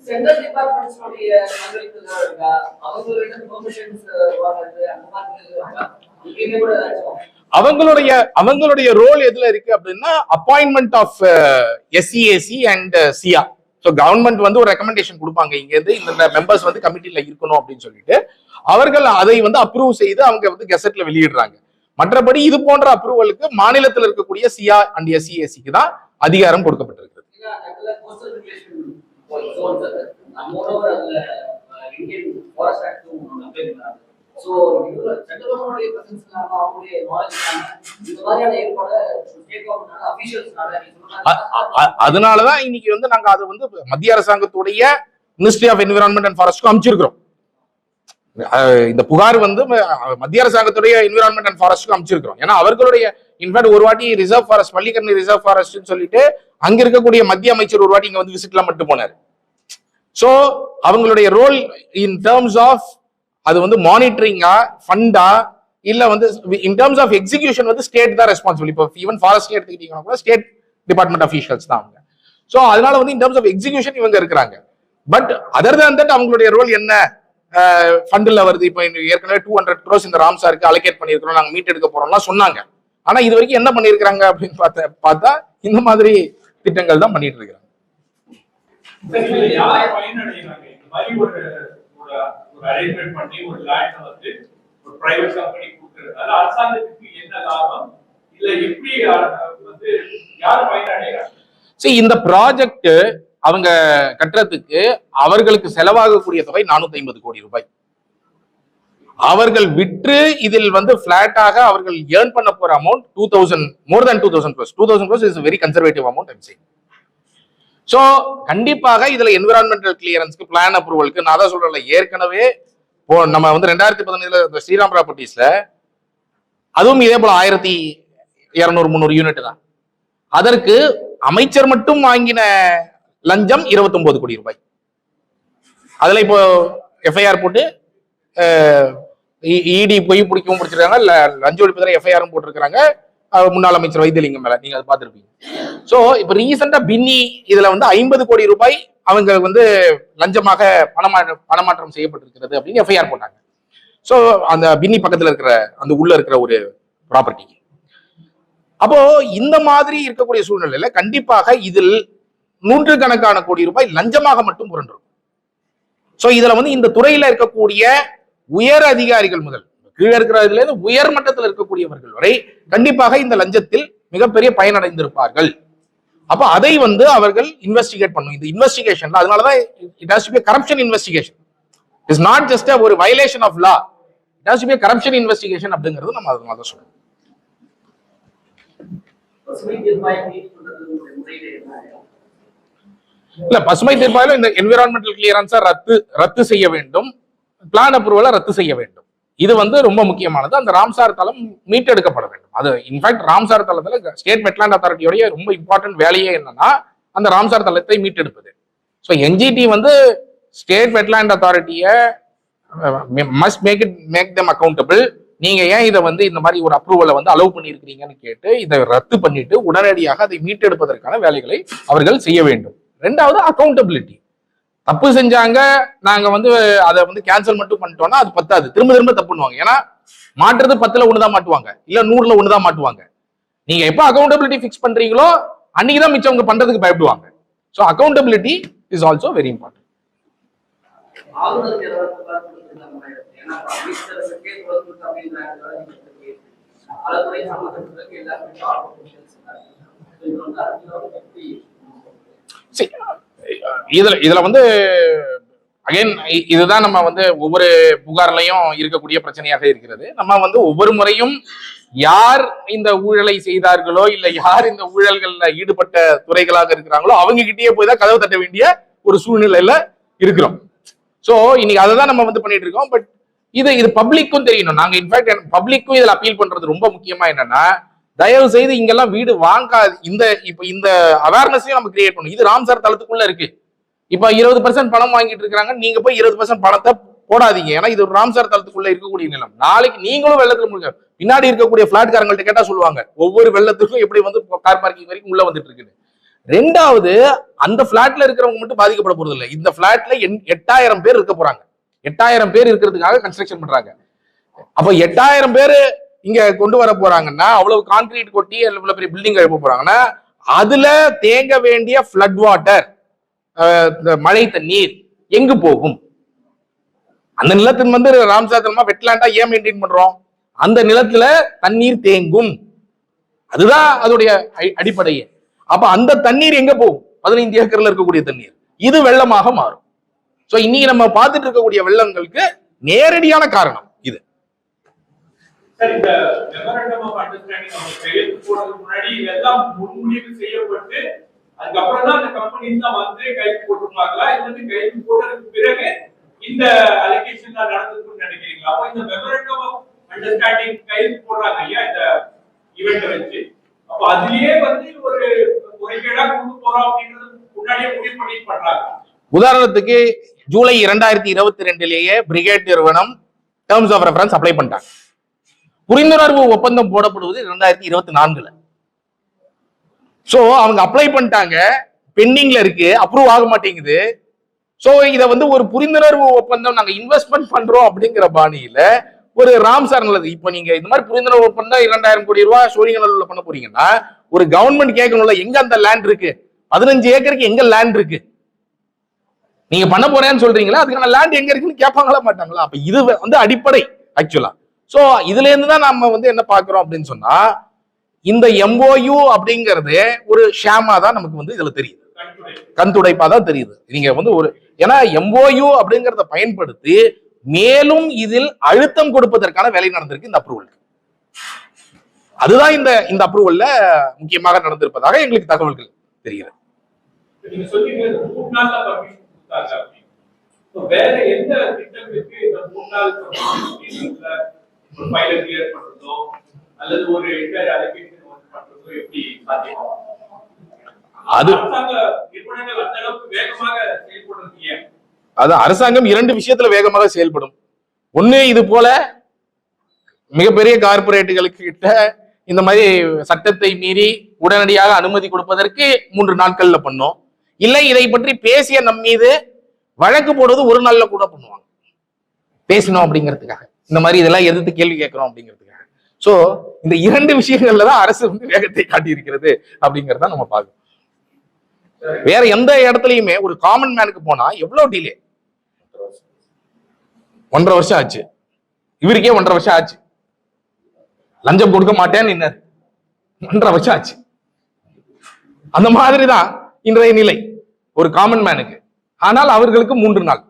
சென்ட்ரல் டிபார்ட்மெண்ட்ஸ் உடைய பங்களிப்புகள் இருக்கா? அவங்ககிட்ட பெர்மிஷன்ஸ் வாங்குறது அந்த மாதிரி இருக்கா? இங்க கூட அவங்களுடைய ரோல் எதுல இருக்கு அப்படின்னா appointment of SCAC and SEIAA. So government வந்து ஒரு ரெக்கமெண்டேஷன் கொடுப்பாங்க, இங்க இருந்து இந்த மெம்பர்ஸ் வந்து கமிட்டில இருக்கணும் அப்படின்னு சொல்லிட்டு அவர்கள் அதை வந்து அப்ரூவ் செய்து அவங்க வந்து கெசட்ல வெளியிடுறாங்க. மற்றபடி இது போன்ற அப்ரூவலுக்கு மாநிலத்தில் இருக்கக்கூடிய சியா அண்ட் எஸ்சிஏசிக்கு தான் அதிகாரம் கொடுக்கப்பட்டிருக்கு. அதனாலதான் இன்னைக்கு வந்து நாங்க அது வந்து மத்திய அரசாங்கத்துடைய மினிஸ்ட்ரி ஆஃப் என்விரான்மெண்ட் அண்ட் ஃபாரஸ்ட்க்கு அமைச்சிருக்கிறோம். இந்த புகார் வந்து மத்திய அரசாங்கத்துடைய என்விரான்மெண்ட் அண்ட் ஃபாரஸ்ட்க்கு அமைச்சிருக்கிறோம். ஏன்னா அவர்களுடைய இன்ஃபேக்ட் ஒரு வாட்டி reserve forest Pallikaranai reserve forest சொல்லிட்டு அங்க இருக்கக்கூடிய மத்திய அமைச்சர் ஒரு வாட்டி இங்க வந்து விசிட்ல மட்டும் போனாரு. சோ அவங்களுடைய ரோல் இன் டேர்ம்ஸ் ஆஃப் அது வந்து மானிட்டரிங்கா ஃபண்டா இல்ல வந்து இன் டேர்ம்ஸ் ஆஃப் எக்ஸிகியூஷன் வந்து ஸ்டேட் தான் ரெஸ்பான்சிபிள். இப்போ ஈவன் ஃபாரஸ்ட் எடுத்துக்கிட்டீங்கன்னா கூட ஸ்டேட் டிபார்ட்மெண்ட் அஃபீஷியல்ஸ் தான் அவங்க. சோ அதனால வந்து இன் டேர்ம்ஸ் ஆஃப் எக்ஸிகியூஷன் இவங்க இருக்கிறாங்க. பட் அதர் தேன் தட் அவங்களுடைய ரோல் என்ன, ஃபண்டில் வருது. இப்போ ஏற்கனவே 200 crores இந்த ராம்சாருக்கு அலோகேட் பண்ணிருக்கிறோம், நாங்க மீட் எடுக்க போறோம்லாம் சொன்னாங்க. ஆனா இது வரைக்கும் என்ன பண்ணிருக்காங்க அப்படின்னு பார்த்தா இந்த மாதிரி திட்டங்கள் தான் பண்ணிட்டு இருக்காங்க. அரேஞ்ச்மெண்ட் பண்ணி ஒரு லேண்ட் வந்து ஒரு பிரைவேட் கம்பெனி கொடுக்கறதால அரசாங்கத்துக்கு என்ன லாபம், இல்ல எப்படி வந்து யார் பயனடைகிறாங்க? சரி, இந்த ப்ராஜெக்ட் அவங்க கட்டுறதுக்கு அவர்களுக்கு செலவாகக்கூடிய தொகை 450 கோடி ரூபாய். அவர்கள் விற்று இதில் வந்து பிளாட்டாக அவர்கள் ஏர்ன் பண்ண போற amount 2000 more than 2000 crores. 2000 crores is a very conservative amount I'm saying. So கண்டிப்பாக இதுல என்விரான்மெண்டல் கிளியரன்ஸ்க்கு பிளான் அப்ரூவலுக்கு நான் தான் சொல்றேன்ல, ஏற்கனவே நம்ம வந்து 2015 ஸ்ரீராம் ப்ராப்பர்ட்டிஸ்ல அதுவும் இதே போல 1200-300 யூனிட் தான். அதற்கு அமைச்சர் மட்டும் வாங்கின லஞ்சம் 29 கோடி ரூபாய். அதுல இப்போ எஃப்ஐஆர் போட்டு இடி போய் பிடிக்கவும் பிடிச்சிருக்காங்க, லஞ்ச ஒழிப்புத்துறை எஃப்ஐஆரும் போட்டிருக்காங்க முன்னாள் அமைச்சர் வைத்தியலிங்கம் மேல. நீங்க அதை பார்த்திருப்பீங்க. சோ இப்ப ரீசெண்டா பின்னி இதுல வந்து 50 கோடி ரூபாய் அவங்க வந்து லஞ்சமாக பணமாற்றம் செய்யப்பட்டிருக்கிறது அப்படின்னு எஃப்ஐஆர் போட்டாங்க. சோ அந்த பின்னி பக்கத்துல இருக்கிற அந்த உள்ள இருக்கிற ஒரு ப்ராப்பர்ட்டிக்கு. அப்போ இந்த மாதிரி இருக்கக்கூடிய சூழ்நிலையில கண்டிப்பாக இதில் 100 கோடி ரூபாய் லஞ்சமாக மட்டும் புரண்டிருக்கும். சோ இதுல வந்து இந்த துறையில இருக்கக்கூடிய உயர் அதிகாரிகள் முதல் கீழே இருக்கிறதுல இருந்து உயர் மட்டத்தில் இருக்கக்கூடியவர்கள் வரை கண்டிப்பாக இந்த லஞ்சத்தில் மிகப்பெரிய பயனடைந்திருப்பார்கள். அப்ப அதை வந்து அவர்கள் இன்வெஸ்டிகேட் பண்ணும். இந்த இன்வெஸ்டிகேஷன்ல அதனாலதான் it has to be corruption investigation. It's not just ஒரு violation of law, it has to be corruption investigation அப்படிங்கிறது நம்ம அதனால தான் சொல்றோம். இல்ல பசுமை தீர்ப்பாயம் இந்த என்விரான்மெண்டல் கிளியரன்ஸை ரத்து செய்ய வேண்டும், பிளான் அப்ரூவலை ரத்து செய்ய வேண்டும். இது வந்து ரொம்ப முக்கியமானது. அந்த ராம்சார் தளம் மீட்டெடுக்கப்பட வேண்டும். அது இன்ஃபேக்ட் ராம்சார் தளத்துல ஸ்டேட் வெட்லாண்ட் அத்தாரிட்டியோடைய ரொம்ப இம்பார்ட்டன்ட் வேலையே என்னன்னா அந்த ராம்சார் தளத்தை மீட்டெடுப்பது. ஸோ என்ஜிடி வந்து ஸ்டேட் வெட்லாண்ட் அத்தாரிட்டியை மஸ்ட் மேக் தெம் அக்கௌண்டபிள். நீங்க ஏன் இதை வந்து இந்த மாதிரி ஒரு அப்ரூவலை வந்து அலோவ் பண்ணியிருக்கிறீங்கன்னு கேட்டு இதை ரத்து பண்ணிட்டு உடனடியாக அதை மீட்டெடுப்பதற்கான வேலைகளை அவர்கள் செய்ய வேண்டும். ரெண்டாவது அக்கௌண்டபிலிட்டி. தப்பு செஞ்சாங்க, நாங்க வந்து அதை வந்து கேன்சல் மட்டும் பண்ணிட்டோம்னா அது பத்தாது, திரும்ப திரும்ப தப்பு பண்ணுவாங்க. ஏன்னா மாற்றுறது 10ல் 1 தான் மாட்டுவாங்க, இல்ல 100ல் 1 தான் மாட்டுவாங்க. நீங்க எப்ப அக்கௌண்டபிலிட்டி பிக்ஸ் பண்றீங்களோ அன்னைக்குதான் மிச்சவங்க பண்றதுக்கு பயப்படுவாங்க. So accountability is also very important. இதுல வந்து அகைன் இதுதான் நம்ம வந்து ஒவ்வொரு புகார்லையும் இருக்கக்கூடிய பிரச்சனையாக இருக்கிறது. நம்ம வந்து ஒவ்வொரு முறையும் யார் இந்த ஊழலை செய்தார்களோ இல்ல யார் இந்த ஊழல்கள்ல ஈடுபட்ட துறைகளாக இருக்கிறாங்களோ அவங்க கிட்டேயே போய் தான் கதவு தட்ட வேண்டிய ஒரு சூழ்நிலையில இருக்கிறோம். சோ இன்னைக்கு அதை தான் நம்ம வந்து பண்ணிட்டு இருக்கோம். பட் இது பப்ளிக்கும் தெரியணும். நாங்க இன்ஃபேக்ட் பப்ளிக்கும் இதுல அப்பீல் பண்றது ரொம்ப முக்கியமா என்னன்னா, தயவு செய்து இங்கெல்லாம் வீடு வாங்காது. இந்த அவேர்னஸையும் நம்ம கிரியேட் பண்ணணும். இது ராம்சார் தளத்துக்குள்ள இருக்கு. இப்ப 20% பணம் வாங்கிட்டு இருக்காங்க, நீங்க போய் 20% பணத்தை போடாதீங்க. ஏன்னா இது ஒரு ராம்சார் தளத்துக்குள்ள இருக்கக்கூடிய நிலம். நாளைக்கு நீங்களும் வெள்ளத்துல முடிஞ்ச பின்னாடி இருக்கக்கூடிய பிளாட் காரங்கள்ட்ட கேட்டா சொல்லுவாங்க ஒவ்வொரு வெள்ளத்துக்கும் எப்படி வந்து கார் பார்க்கிங் வரைக்கும் உள்ள வந்துட்டு இருக்குது. ரெண்டாவது, அந்த பிளாட்ல இருக்கிறவங்க மட்டும் பாதிக்கப்பட போறது இல்லை. இந்த பிளாட்ல 8000 பேர் இருக்க போறாங்க. 8000 பேர் இருக்கிறதுக்காக கன்ஸ்ட்ரக்ஷன் பண்றாங்க. அப்ப 8000 பேர் இங்க கொண்டு வர போறாங்கன்னா, அவ்வளவு கான்கிரீட் கொட்டி இவ்வளவு பெரிய பில்டிங் எழுப்ப போறாங்கன்னா, அதுல தேங்க வேண்டிய பிளட் வாட்டர், மழை தண்ணீர் எங்கு போகும்? அந்த நிலத்தின் வந்து ராம்சார் தலமா வெட்லாண்டா ஏன் மெயின்டைன் பண்றோம்? அந்த நிலத்துல தண்ணீர் தேங்கும். அதுதான் அதோடைய அடிப்படையே. அப்ப அந்த தண்ணீர் எங்க போகும்? 15 ஏக்கர்ல இருக்கக்கூடிய தண்ணீர் இது வெள்ளமாக மாறும். சோ இன்னைக்கு நம்ம பார்த்துட்டு இருக்கக்கூடிய வெள்ளங்களுக்கு நேரடியான காரணம் இது. சார், இந்த மெமரண்டம் ஆஃப் அண்டர்ஸ்டாண்டிங் அவங்க கையெழுத்து போடுறதுக்கு முன்னாடி இதெல்லாம் முன்முடிவு செய்யப்பட்டு அதுக்கப்புறம் தான் அந்த கம்பெனிஸ் தான் வந்து கையெழுத்து போட்டுருப்பாங்களா? இது வந்து கையெழுத்து போட்டதுக்கு பிறகு இந்த அலிகேஷன் தான் நடந்ததுன்னு நினைக்கிறீங்களா? அப்ப இந்த மெமரண்டம் ஆஃப் அண்டர்ஸ்டாண்டிங் கையெழுத்து போடுறாங்க ஐயா இந்த ஈவெண்ட் வச்சு, அப்ப அதுலயே வந்து ஒரு முறைகேடா கொண்டு போறோம் அப்படின்றது முன்னாடியே முடிவு பண்ணி பண்றாங்க. உதாரணத்துக்கு ஜூலை 2022 பிரிகேட் நிறுவனம் டேர்ம்ஸ் ஆஃப் ரெஃபரன்ஸ் அப்ளை பண்ணிட்டாங்க. புரிந்துணர்வு ஒப்பந்தம் போடப்படுவது 2024. சோ அவங்க அப்ளை பண்ணிட்டாங்க, பெண்டிங்ல இருக்கு, அப்ரூவ் ஆக மாட்டேங்குது. சோ இத வந்து ஒரு புரிந்துணர்வு ஒப்பந்தம் நாங்க இன்வெஸ்ட்மெண்ட் பண்றோம் அப்படிங்கிற பாணியில ஒரு ராம்சார் நல்லது. இப்ப நீங்க இந்த மாதிரி புரிந்துணர்வு ஒப்பந்தம் 2000 கோடி ரூபாய் சோழிங்கநல்லூர்ல பண்ண போறீங்கன்னா, ஒரு கவர்மெண்ட் கேட்கணும்ல, எங்க அந்த லேண்ட் இருக்கு? 15 ஏக்கருக்கு எங்க லேண்ட் இருக்கு? நீங்க பண்ண போறேன்னு சொல்றீங்களா, அதுக்கான லேண்ட் எங்க இருக்குன்னு கேட்பாங்களா மாட்டாங்களா? அப்ப இது வந்து அடிப்படை ஆக்சுவலா. சோ இதுல இருந்து தான் நம்ம வந்து என்ன பாக்குறோம் அப்படின்னு சொன்னா, இந்த MOU அப்படிங்கிறது ஒரு ஷாமா தான் நமக்கு வந்து இதுல தெரியுது, கண் துடைப்பா தான் தெரியுது. நீங்க வந்து ஒரு ஏன்னா MOU அப்படிங்கறத பயன்படுத்தி மேலும் இதில் அழுத்தம் கொடுப்பதற்கான வேலை நடந்திருக்கு இந்த அப்ரூவலுக்கு. அதுதான் இந்த அப்ரூவல்ல முக்கியமாக நடந்திருப்பதாக எங்களுக்கு தகவல்கள் தெரிகிறது. நீங்க சொன்னீங்க 3 நாள்ல பர்மிஷன் கொடுத்தாங்க அப்படின்னு. வேற எந்த திட்டங்களுக்கு இந்த 3 நாள் பர்மிஷன்ல ஒரு பைலட் கிளியர் பண்றதோ அல்லது ஒரு என்டையர் அலோகேஷன் வந்து பண்றதோ எப்படி சாத்தியமாகும்? அது நிறுவனங்கள் அந்த அளவுக்கு வேகமாக செயல்படுறது ஏன்? அது அரசாங்கம் 2 விஷயத்துல வேகமாக செயல்படும். ஒண்ணு, இது போல மிகப்பெரிய கார்பரேட்டுகளுக்கு கிட்ட இந்த மாதிரி சட்டத்தை மீறி உடனடியாக அனுமதி கொடுப்பதற்கு 3 நாட்கள்ல பண்ணோம். இல்லை, இதை பற்றி பேசிய நம் மீது வழக்கு போடுவது 1 நாள்ல கூட பண்ணுவாங்க, பேசணும் அப்படிங்கிறதுக்காக. இந்த மாதிரி இதெல்லாம் எதிர்த்து கேள்வி கேட்கிறோம் அப்படிங்கிறதுக்காக. சோ இந்த 2 விஷயங்கள்ல தான் அரசு வந்து வேகத்தை காட்டியிருக்கிறது அப்படிங்கறத நம்ம பார்க்கணும். வேற எந்த இடத்துலயுமே ஒரு காமன் மேனுக்கு போனா எவ்வளவு டிலே? 1.5 வருஷம் ஆச்சு. இவருக்கே 1.5 வருஷம் ஆச்சு. லஞ்சம் கொடுக்க மாட்டேன்னு 1.5 வருஷம் ஆச்சு. அந்த மாதிரிதான் இன்றைய நிலை ஒரு காமன் மேனுக்கு. ஆனால் அவர்களுக்கு 3 நாள்.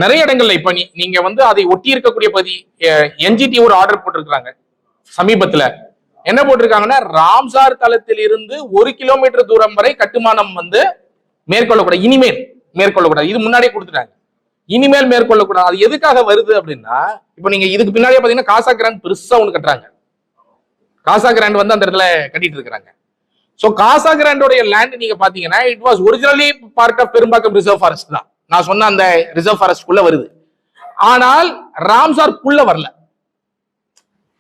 நிறைய இடங்கள்ல இப்ப நீங்க வந்து அதை ஒட்டி இருக்கக்கூடிய பகுதி NGT ஒரு ஆர்டர் போட்டிருக்காங்க சமீபத்துல. என்ன போட்டிருக்காங்கன்னா, ராம்சார் தளத்தில் இருந்து 1 கிலோமீட்டர் தூரம் வரை கட்டுமானம் வந்து மேற்கொள்ளக்கூடாது, இனிமேல் மேற்கொள்ளக்கூடாது. இது முன்னாடியே கொடுத்துட்டாங்க, இனிமேல் மேற்கொள்ளக்கூடாது. அது எதுக்காக வருது அப்படின்னா, இப்ப நீங்க இதுக்கு பின்னாடியே பாத்தீங்கன்னா காசா கிராண்ட் பெருசா ஒண்ணு கட்டுறாங்க. காசா கிராண்ட் வந்து அந்த இடத்துல கட்டிட்டு இருக்கிறாங்க. சோ காசா கிராண்டோடைய லேண்ட் நீங்க பாத்தீங்கன்னா it was originally part of Perumbakkam reserve forest தான். நான் சொன்ன அந்த ரிசர்வ் ஃபாரஸ்ட்குள்ள வருது. ஆனால் ராம்சார்க்குள்ள வரல.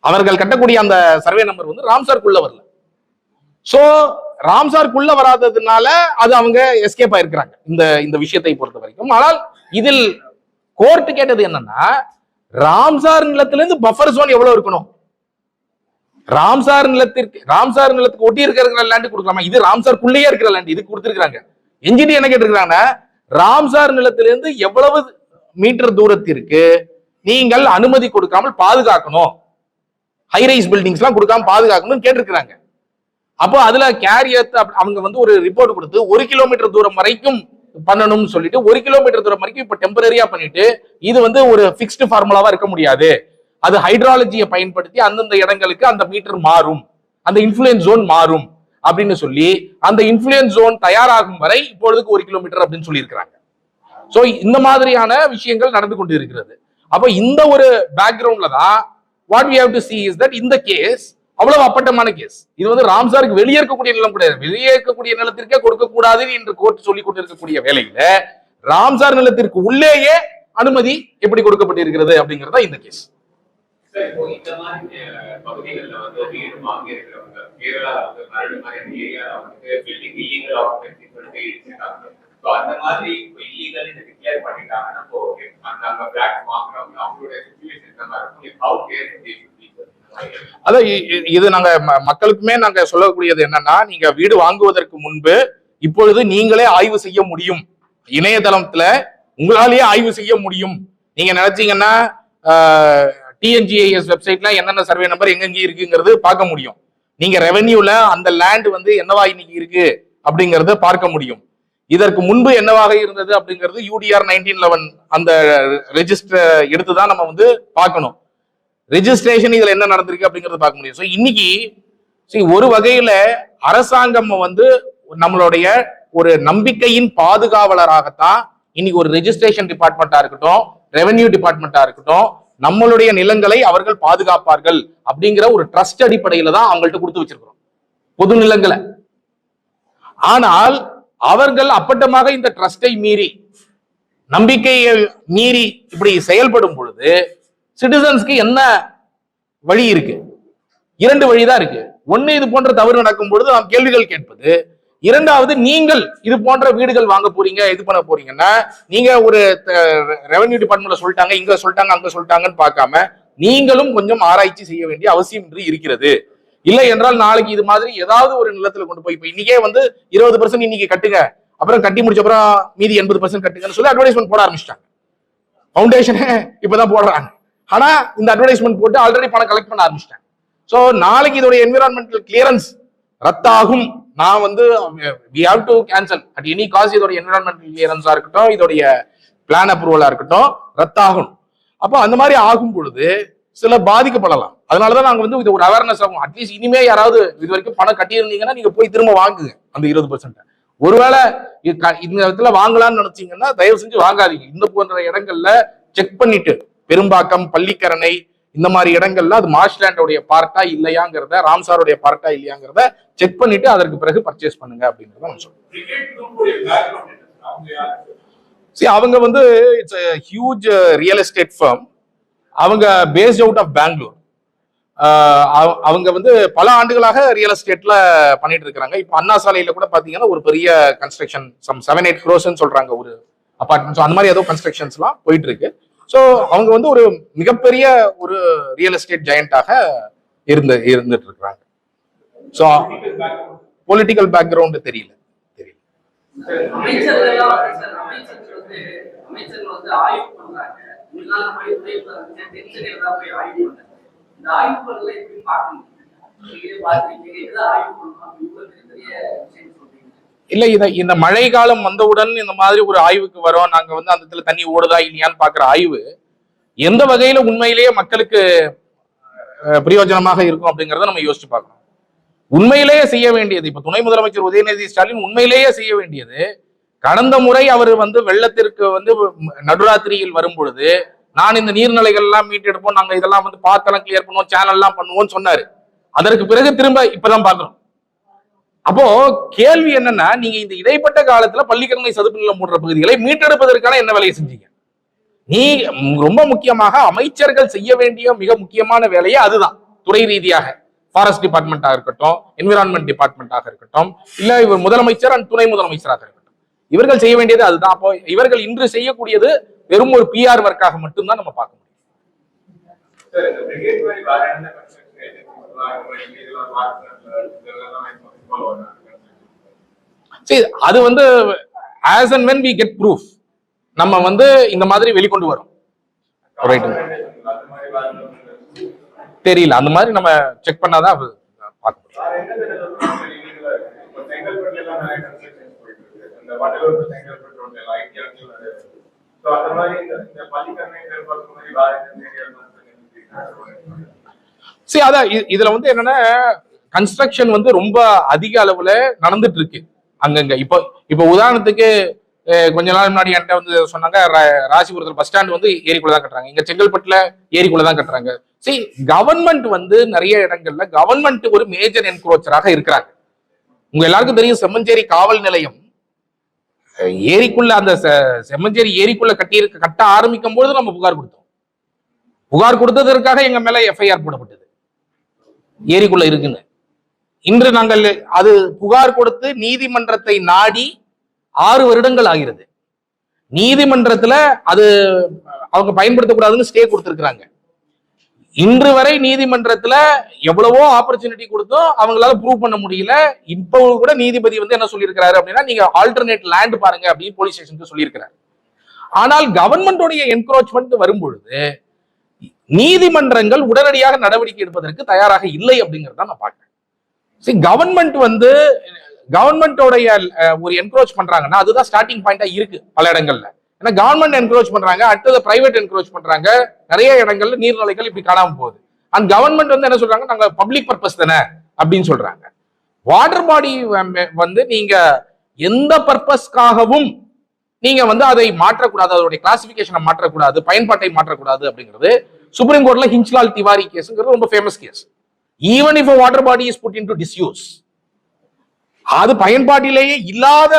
அவர்கள் கட்டக்கூடிய அந்த சர்வே நம்பர் வந்து ராம்சார்க்குள்ள வரல. சோ ராம்சார்க்குள்ள வராததுனால அது அவங்க எஸ்கேப் ஆயிருக்கிறாங்க இந்த விஷயத்தை பொறுத்த வரைக்கும். ஆனால் இதில் கோர்ட் கேட்டது என்னன்னா, ராம்சார் நிலத்திலிருந்து பஃபர் ஜோன் எவ்வளவு இருக்கணும்? ராம்சார் நிலத்துக்கு ஒட்டி இருக்கிற லேண்ட் கொடுக்கலாமா? இது ராம்சார்க்குள்ளேயே இருக்கிற லேண்ட், இது கொடுத்திருக்காங்க. NGT என்ன கேட்டிருக்காங்கன்னா, ராம்சார் நிலத்திலிருந்து எவ்வளவு மீட்டர் தூரத்திற்கு நீங்கள் அனுமதி கொடுக்காமல் பாதுகாக்கணும், ஹைரைஸ் பில்டிங்ஸ் எல்லாம் கொடுக்காம பாதுகாக்கணும்னு கேட்டிருக்கிறாங்க. அப்போ அதுல கேரியத் அவங்க வந்து ஒரு ரிப்போர்ட் கொடுத்து 1 கிலோமீட்டர் தூரம் வரைக்கும் பண்ணணும்னு சொல்லிட்டு 1 கிலோமீட்டர் தூரம் வரைக்கும் இப்ப டெம்பரரியா பண்ணிட்டு, இது வந்து ஒரு பிக்ஸ்டு ஃபார்முலாவா இருக்க முடியாது, அது ஹைட்ராலஜியை பயன்படுத்தி அந்தந்த இடங்களுக்கு அந்த மீட்டர் மாறும், அந்த இன்ஃப்ளூயன்ஸ் ஜோன் மாறும் அப்படின்னு சொல்லி அந்த இன்ஃப்ளூயன்ஸ் ஜோன் தயாராகும் வரை இப்பொழுதுக்கு 1 கிலோமீட்டர் அப்படின்னு சொல்லி இருக்கிறாங்க. சோ இந்த மாதிரியான விஷயங்கள் நடந்து கொண்டு இருக்கிறது. அப்ப இந்த ஒரு பேக்ரவுண்ட்ல தான் what we have to see is that இந்த கேஸ் அவ்வளவு அப்பட்டமான கேஸ். இது வந்து ராம்சாருக்கு வெளியே இருக்கக்கூடிய நிலம் கிடையாது, வெளியே இருக்கக்கூடிய நிலத்திற்கே கொடுக்க கூடாது என்று கோர்ட் சொல்லி கொண்டிருக்கக்கூடிய வேலையில ராம்சார் நிலத்திற்கு உள்ளேயே அனுமதி எப்படி கொடுக்கப்பட்டிருக்கிறது அப்படிங்கறதா இந்த கேஸ். இப்போ இந்த மாதிரி பகுதிகளில் வந்து வீடு வாங்கி இருக்கிறவங்க கேரளா வந்து மரடு மாதிரி ஏரியால வந்து பில்டிங் இல்லீகல் ஆக்குபென்சி சொல்லிட்டு இடிச்சிருக்காங்க. ஸோ அந்த மாதிரி இப்போ இல்லீகல் டிக்ளேர் பண்ணிட்டாங்கன்னா இப்போ அந்த அங்க பிளாட் வாங்குறவங்க அவங்களுடைய சிச்சுவேஷன் என்ன இருக்கும்? ஹவு கேர் அதான் இது நாங்க மக்களுக்குமே நாங்க சொல்லக்கூடியது என்னன்னா, நீங்க வீடு வாங்குவதற்கு முன்பு இப்பொழுது நீங்களே ஆய்வு செய்ய முடியும். இணையதளத்துல உங்களாலேயே ஆய்வு செய்ய முடியும். நீங்க நினைச்சீங்கன்னா டிஎன்ஜிஐஎஸ் வெப்சைட்ல என்னென்ன சர்வே நம்பர் எங்கெங்க இருக்குங்கிறது பார்க்க முடியும். நீங்க ரெவென்யூல அந்த லேண்ட் வந்து என்னவா இன்னைக்கு இருக்கு அப்படிங்கறத பார்க்க முடியும். இதற்கு முன்பு என்னவாக இருந்தது அப்படிங்கிறது UDR 1911 அந்த ரெஜிஸ்டர் எடுத்துதான் நம்ம வந்து பார்க்கணும். ரெஜிஸ்ட்ரேஷன் இதுல என்ன நடந்திருக்கு அப்படிங்கறத பார்க்க முடியும். ஸோ இன்னைக்கு ஒரு வகையில அரசாங்கம் வந்து நம்மளுடைய ஒரு நம்பிக்கையின் பாதுகாவலராகத்தான் இன்னைக்கு ஒரு ரெஜிஸ்ட்ரேஷன் டிபார்ட்மெண்டா இருக்கட்டும், ரெவென்யூ டிபார்ட்மெண்டா இருக்கட்டும், நம்மளுடைய நிலங்களை அவர்கள் பாதுகாப்பார்கள் அப்படிங்கிற ஒரு ட்ரஸ்ட் அடிப்படையில தான் அவங்கள்ட்ட கொடுத்து வச்சிருக்கிறோம் பொது நிலங்களை. ஆனால் அவர்கள் அப்பட்டமாக இந்த ட்ரஸ்டை மீறி, நம்பிக்கையை மீறி இப்படி செயல்படும் பொழுது சிட்டிசன்ஸ்க்கு என்ன வழி இருக்கு? 2 வழிதான் இருக்கு. ஒண்ணு, இது போன்ற தவறு நடக்கும் பொழுது நாம் கேள்விகள் கேட்பது. இரண்டாவது, நீங்கள் இது போன்ற வீடுகள் வாங்க போறீங்க, இது பண்ண போறீங்கன்னா நீங்க ஒரு ரெவென்யூ டிபார்ட்மெண்ட்ல சொல்லிட்டாங்க, இங்க சொல்லிட்டாங்க, அங்க சொல்லிட்டாங்கன்னு பார்க்காம நீங்களும் கொஞ்சம் ஆராய்ச்சி செய்ய வேண்டிய அவசியம் இன்று இருக்கிறது. இல்லை என்றால் நாளைக்கு இது மாதிரி ஏதாவது ஒரு நிலத்துல கொண்டு போய், இப்ப இன்னைக்கே வந்து 20% இன்னைக்கு கட்டுங்க, அப்புறம் கட்டி முடிச்ச அப்புறம் மீதி 80% கட்டுங்கன்னு சொல்லி அட்வர்டைஸ்மெண்ட் போட ஆரம்பிச்சிட்டாங்க. ஃபவுண்டேஷனே இப்பதான் போடுறாங்க. ஆனா இந்த அட்வர்டைஸ்மெண்ட் போட்டு ஆல்ரெடி பணம் கலெக்ட் பண்ண ஆரம்பிச்சிட்டாங்க. சோ நாளைக்கு இதோட என்விரான்மெண்டல் கிளியரன்ஸ் ரத்தாகும். நான் வந்து we have to cancel at any cost. இதோட என்விரான்மெண்டல் கிளியரன்ஸா இருக்கட்டும், இதோடைய பிளான் அப்ரூவலா இருக்கட்டும், ரத்தாகும். அப்போ அந்த மாதிரி ஆகும் பொழுது சில பாதிக்கப்படலாம். அதனாலதான் நாங்க வந்து இது ஒரு அவேர்னஸ் ஆகும். அட்லீஸ்ட் இனிமே யாராவது இது வரைக்கும் பணம் கட்டியிருந்தீங்கன்னா நீங்க போய் திரும்ப வாங்குங்க அந்த 20%. ஒருவேளை இந்த இடத்துல வாங்கலாம்னு நினைச்சீங்கன்னா தயவு செஞ்சு வாங்காதீங்க. இந்த போன்ற இடங்கள்ல செக் பண்ணிட்டு, பெரும்பாக்கம், பள்ளிக்கரணை, இந்த மாதிரி இடங்கள்ல அது மார்ஷ்லேண்டோடைய பார்ட்டா இல்லையாங்கிறத, ராம்சாருடைய பார்ட்டா இல்லையாங்கிறத செக் பண்ணிட்டு அதற்கு பிறகு பர்ச்சேஸ் பண்ணுங்க அப்படிங்கறத நான் சொல்றேன். அவங்க வந்து it's a huge real estate firm. அவங்க பேஸ்ட் அவுட் ஆஃப் பெங்களூர். அவங்க வந்து பல ஆண்டுகளாக ரியல் எஸ்டேட்ல பண்ணிட்டு இருக்காங்க. இப்போ அண்ணா சாலையில கூட பாத்தீங்கன்னா ஒரு பெரிய கன்ஸ்ட்ரக்ஷன் 7-8 crores சொல்றாங்க ஒரு அபார்ட்மெண்ட். அந்த மாதிரி ஏதோ கன்ஸ்ட்ரக்ஷன்ஸ் எல்லாம் போயிட்டு இருக்கு. ஸோ அவங்க வந்து ஒரு மிகப்பெரிய ஒரு ரியல் எஸ்டேட் ஜெயண்டாக இருந்துட்டு இருக்கிறாங்க. ஸோ பொலிட்டிக்கல் பேக்ரவுண்ட் தெரியல. இல்ல, இந்த மழை காலம் வந்தவுடன் இந்த மாதிரி ஒரு ஆய்வுக்கு வரோம். நாங்க வந்து அந்த இடத்துல தண்ணி ஓடுதா இல்லையான்னு பாக்குற ஆய்வு எந்த வகையில உண்மையிலேயே மக்களுக்கு பிரயோஜனமாக இருக்கும் அப்படிங்கறத நம்ம யோசிச்சு பார்க்கணும். உண்மையிலேயே செய்ய வேண்டியது, இப்ப துணை முதலமைச்சர் உதயநிதி ஸ்டாலின் உண்மையிலேயே செய்ய வேண்டியது, கடந்த முறை அவர் வந்து வெள்ளத்திற்கு வந்து நடுராத்திரியில் வரும் பொழுது நான் இந்த நீர்நிலைகள் எல்லாம் மீட்டெடுப்போம், நாங்க இதெல்லாம் வந்து பார்த்தெல்லாம் கிளியர் பண்ணுவோம், சேனல் எல்லாம் பண்ணுவோம்னு சொன்னாரு. அதற்கு பிறகு திரும்ப இப்பதான் பாக்குறோம். அப்போ கேள்வி என்னன்னா, நீங்க இந்த இடைப்பட்ட காலத்துல பள்ளிக்கரணை சதுப்பு நிலம் போன்ற பகுதிகளை மீட்டெடுப்பதற்கான என்ன வேலையை செஞ்சீங்க? நீ ரொம்ப முக்கியமாக அமைச்சர்கள் செய்ய வேண்டிய மிக முக்கியமான வேலையே அதுதான். துறை ரீதியாக ஃபாரஸ்ட் டிபார்ட்மெண்டாக இருக்கட்டும், என்விரான்மெண்ட் டிபார்ட்மெண்டாக இருக்கட்டும், இல்ல இவர் முதலமைச்சர் அண்ட் துணை முதலமைச்சராக இருக்கட்டும், இவர்கள் செய்ய வேண்டியது அதுதான். அப்போ இவர்கள் இன்று செய்யக்கூடியது வெறும் ஒரு PR ஒர்க்காக மட்டும்தான் நம்ம பார்க்க முடியும். அது வந்து as and when we get proof நம்ம வந்து இந்த மாதிரி வெளிக்கொண்டு வரோம். தெரியல, அந்த மாதிரி நம்ம செக் பண்ணாதான் பார்க்க அதான் இதுல வந்து என்னன்னா, கன்ஸ்ட்ரக்ஷன் வந்து ரொம்ப அதிக அளவுல நடந்துட்டு இருக்கு அங்கங்க. இப்போ உதாரணத்துக்கு கொஞ்ச நாள் முன்னாடி என்கிட்ட வந்து சொன்னாங்க, ராசிபுரத்தில் பஸ் ஸ்டாண்ட் வந்து ஏரிக்குள்ளதான் கட்டுறாங்க, இங்க செங்கல்பட்டுல ஏரிக்குள்ளதான் கட்டுறாங்க. கவர்மெண்ட் வந்து நிறைய இடங்கள்ல கவர்மெண்ட் ஒரு மேஜர் என்க்ரோச்சராக இருக்கிறாங்க. உங்க எல்லாருக்கும் தெரியும், செம்மஞ்சேரி காவல் நிலையம் ஏரிக்குள்ள அந்த செம்மஞ்சேரி ஏரிக்குள்ள கட்ட ஆரம்பிக்கும் பொழுது நம்ம புகார் கொடுத்தோம். புகார் கொடுத்ததற்காக எங்க மேல எஃப்ஐஆர் போடப்பட்டது ஏரிக்குள்ள இருக்குன்னு. இன்று நாங்கள் அது புகார் கொடுத்து நீதிமன்றத்தை நாடி 6 வருடங்கள் ஆகிறது. நீதிமன்றத்துல அது அவங்க பயன்படுத்தக்கூடாதுன்னு ஸ்டே கொடுத்திருக்கிறாங்க. இன்று வரை நீதிமன்றத்துல எவ்வளவோ ஆப்பர்ச்சுனிட்டி கொடுத்தோம், அவங்களால ப்ரூவ் பண்ண முடியல. இப்போ கூட நீதிபதி வந்து என்ன சொல்லியிருக்கிறாரு அப்படின்னா, நீங்க ஆல்டர்னேட் லேண்ட் பாருங்க அப்படின்னு போலீஸ் ஸ்டேஷனுக்கு சொல்லியிருக்கிறாரு. ஆனால் கவர்மெண்டோடைய என்க்ரோச்மெண்ட் வரும்பொழுது நீதிமன்றங்கள் உடனடியாக நடவடிக்கை எடுப்பதற்கு தயாராக இல்லை அப்படிங்கிறத நான் பார்க்கிறேன். கவர்மெண்டோடைய ஒரு என்க்ரோச் பண்றாங்கன்னா அதுதான் ஸ்டார்டிங் பாயிண்டா இருக்கு பல இடங்கள்ல. ஏன்னா கவர்மெண்ட் என்க்ரோச் பண்றாங்க, அடுத்தது பிரைவேட் என்க்ரோச் பண்றாங்க. நிறைய இடங்கள்ல நீர்நிலைகள் இப்படி காணாம போகுது. அண்ட் கவர்மெண்ட் வந்து என்ன சொல்றாங்க, நாங்க பப்ளிக் பர்பஸ் தானே அப்படின்னு சொல்றாங்க. வாட்டர் பாடி வந்து நீங்க எந்த பர்பஸ்க்காகவும் நீங்க வந்து அதை மாற்றக்கூடாது, அதோடைய கிளாசிபிகேஷனை மாற்றக்கூடாது, பயன்பாட்டை மாற்றக்கூடாது அப்படிங்கிறது சுப்ரீம் கோர்ட்ல ஹிஞ்ச்லால் திவாரி கேஸ்ங்கிறது ரொம்ப famous case. Even if water body is put into disuse, அது பயன்பாட்டிலேயே இல்லாத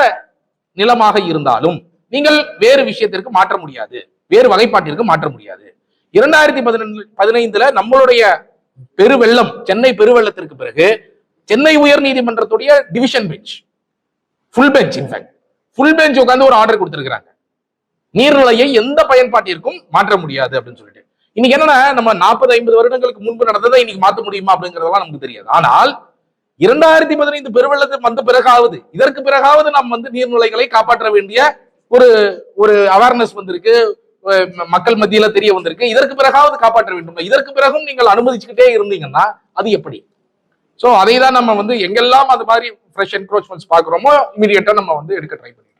நிலமாக இருந்தாலும் நீங்கள் வேறு விஷயத்திற்கு மாற்ற முடியாது, வேறு வகைப்பாட்டிற்கு மாற்ற முடியாது. 2015 நம்மளுடைய பெருவெள்ளம், சென்னை பெருவெள்ளத்திற்கு பிறகு சென்னை உயர் நீதிமன்றத்துடைய division bench, full bench, in fact full bench உட்கார்ந்து ஒரு ஆர்டர் கொடுத்திருக்கிறாங்க, நீர்நிலையை எந்த பயன்பாட்டிற்கும் மாற்ற முடியாது அப்படின்னு சொல்லிட்டு. இன்னைக்கு என்னன்னா, நம்ம 40-50 வருடங்களுக்கு முன்பு நடந்ததை இன்னைக்கு மாற்ற முடியுமா அப்படிங்கறதெல்லாம் நமக்கு தெரியாது. ஆனால் 2015 பெருவெள்ளத்துக்கு வந்த பிறகாவது, இதற்கு பிறகாவது நாம் வந்து நீர்நிலைகளை காப்பாற்ற வேண்டிய ஒரு அவேர்னஸ் வந்திருக்கு, மக்கள் மத்தியில தெரிய வந்திருக்கு. இதற்கு பிறகாவது காப்பாற்ற வேண்டும். இதற்கு பிறகும் நீங்கள் அனுமதிச்சுக்கிட்டே இருந்தீங்கன்னா அது எப்படி? சோ அதை தான் நம்ம வந்து எங்கெல்லாம் அது மாதிரி ஃப்ரெஷ் என்க்ரோச்மெண்ட்ஸ் பாக்குறோமோ இமீடியட்டா நம்ம வந்து எடுக்க ட்ரை பண்ணி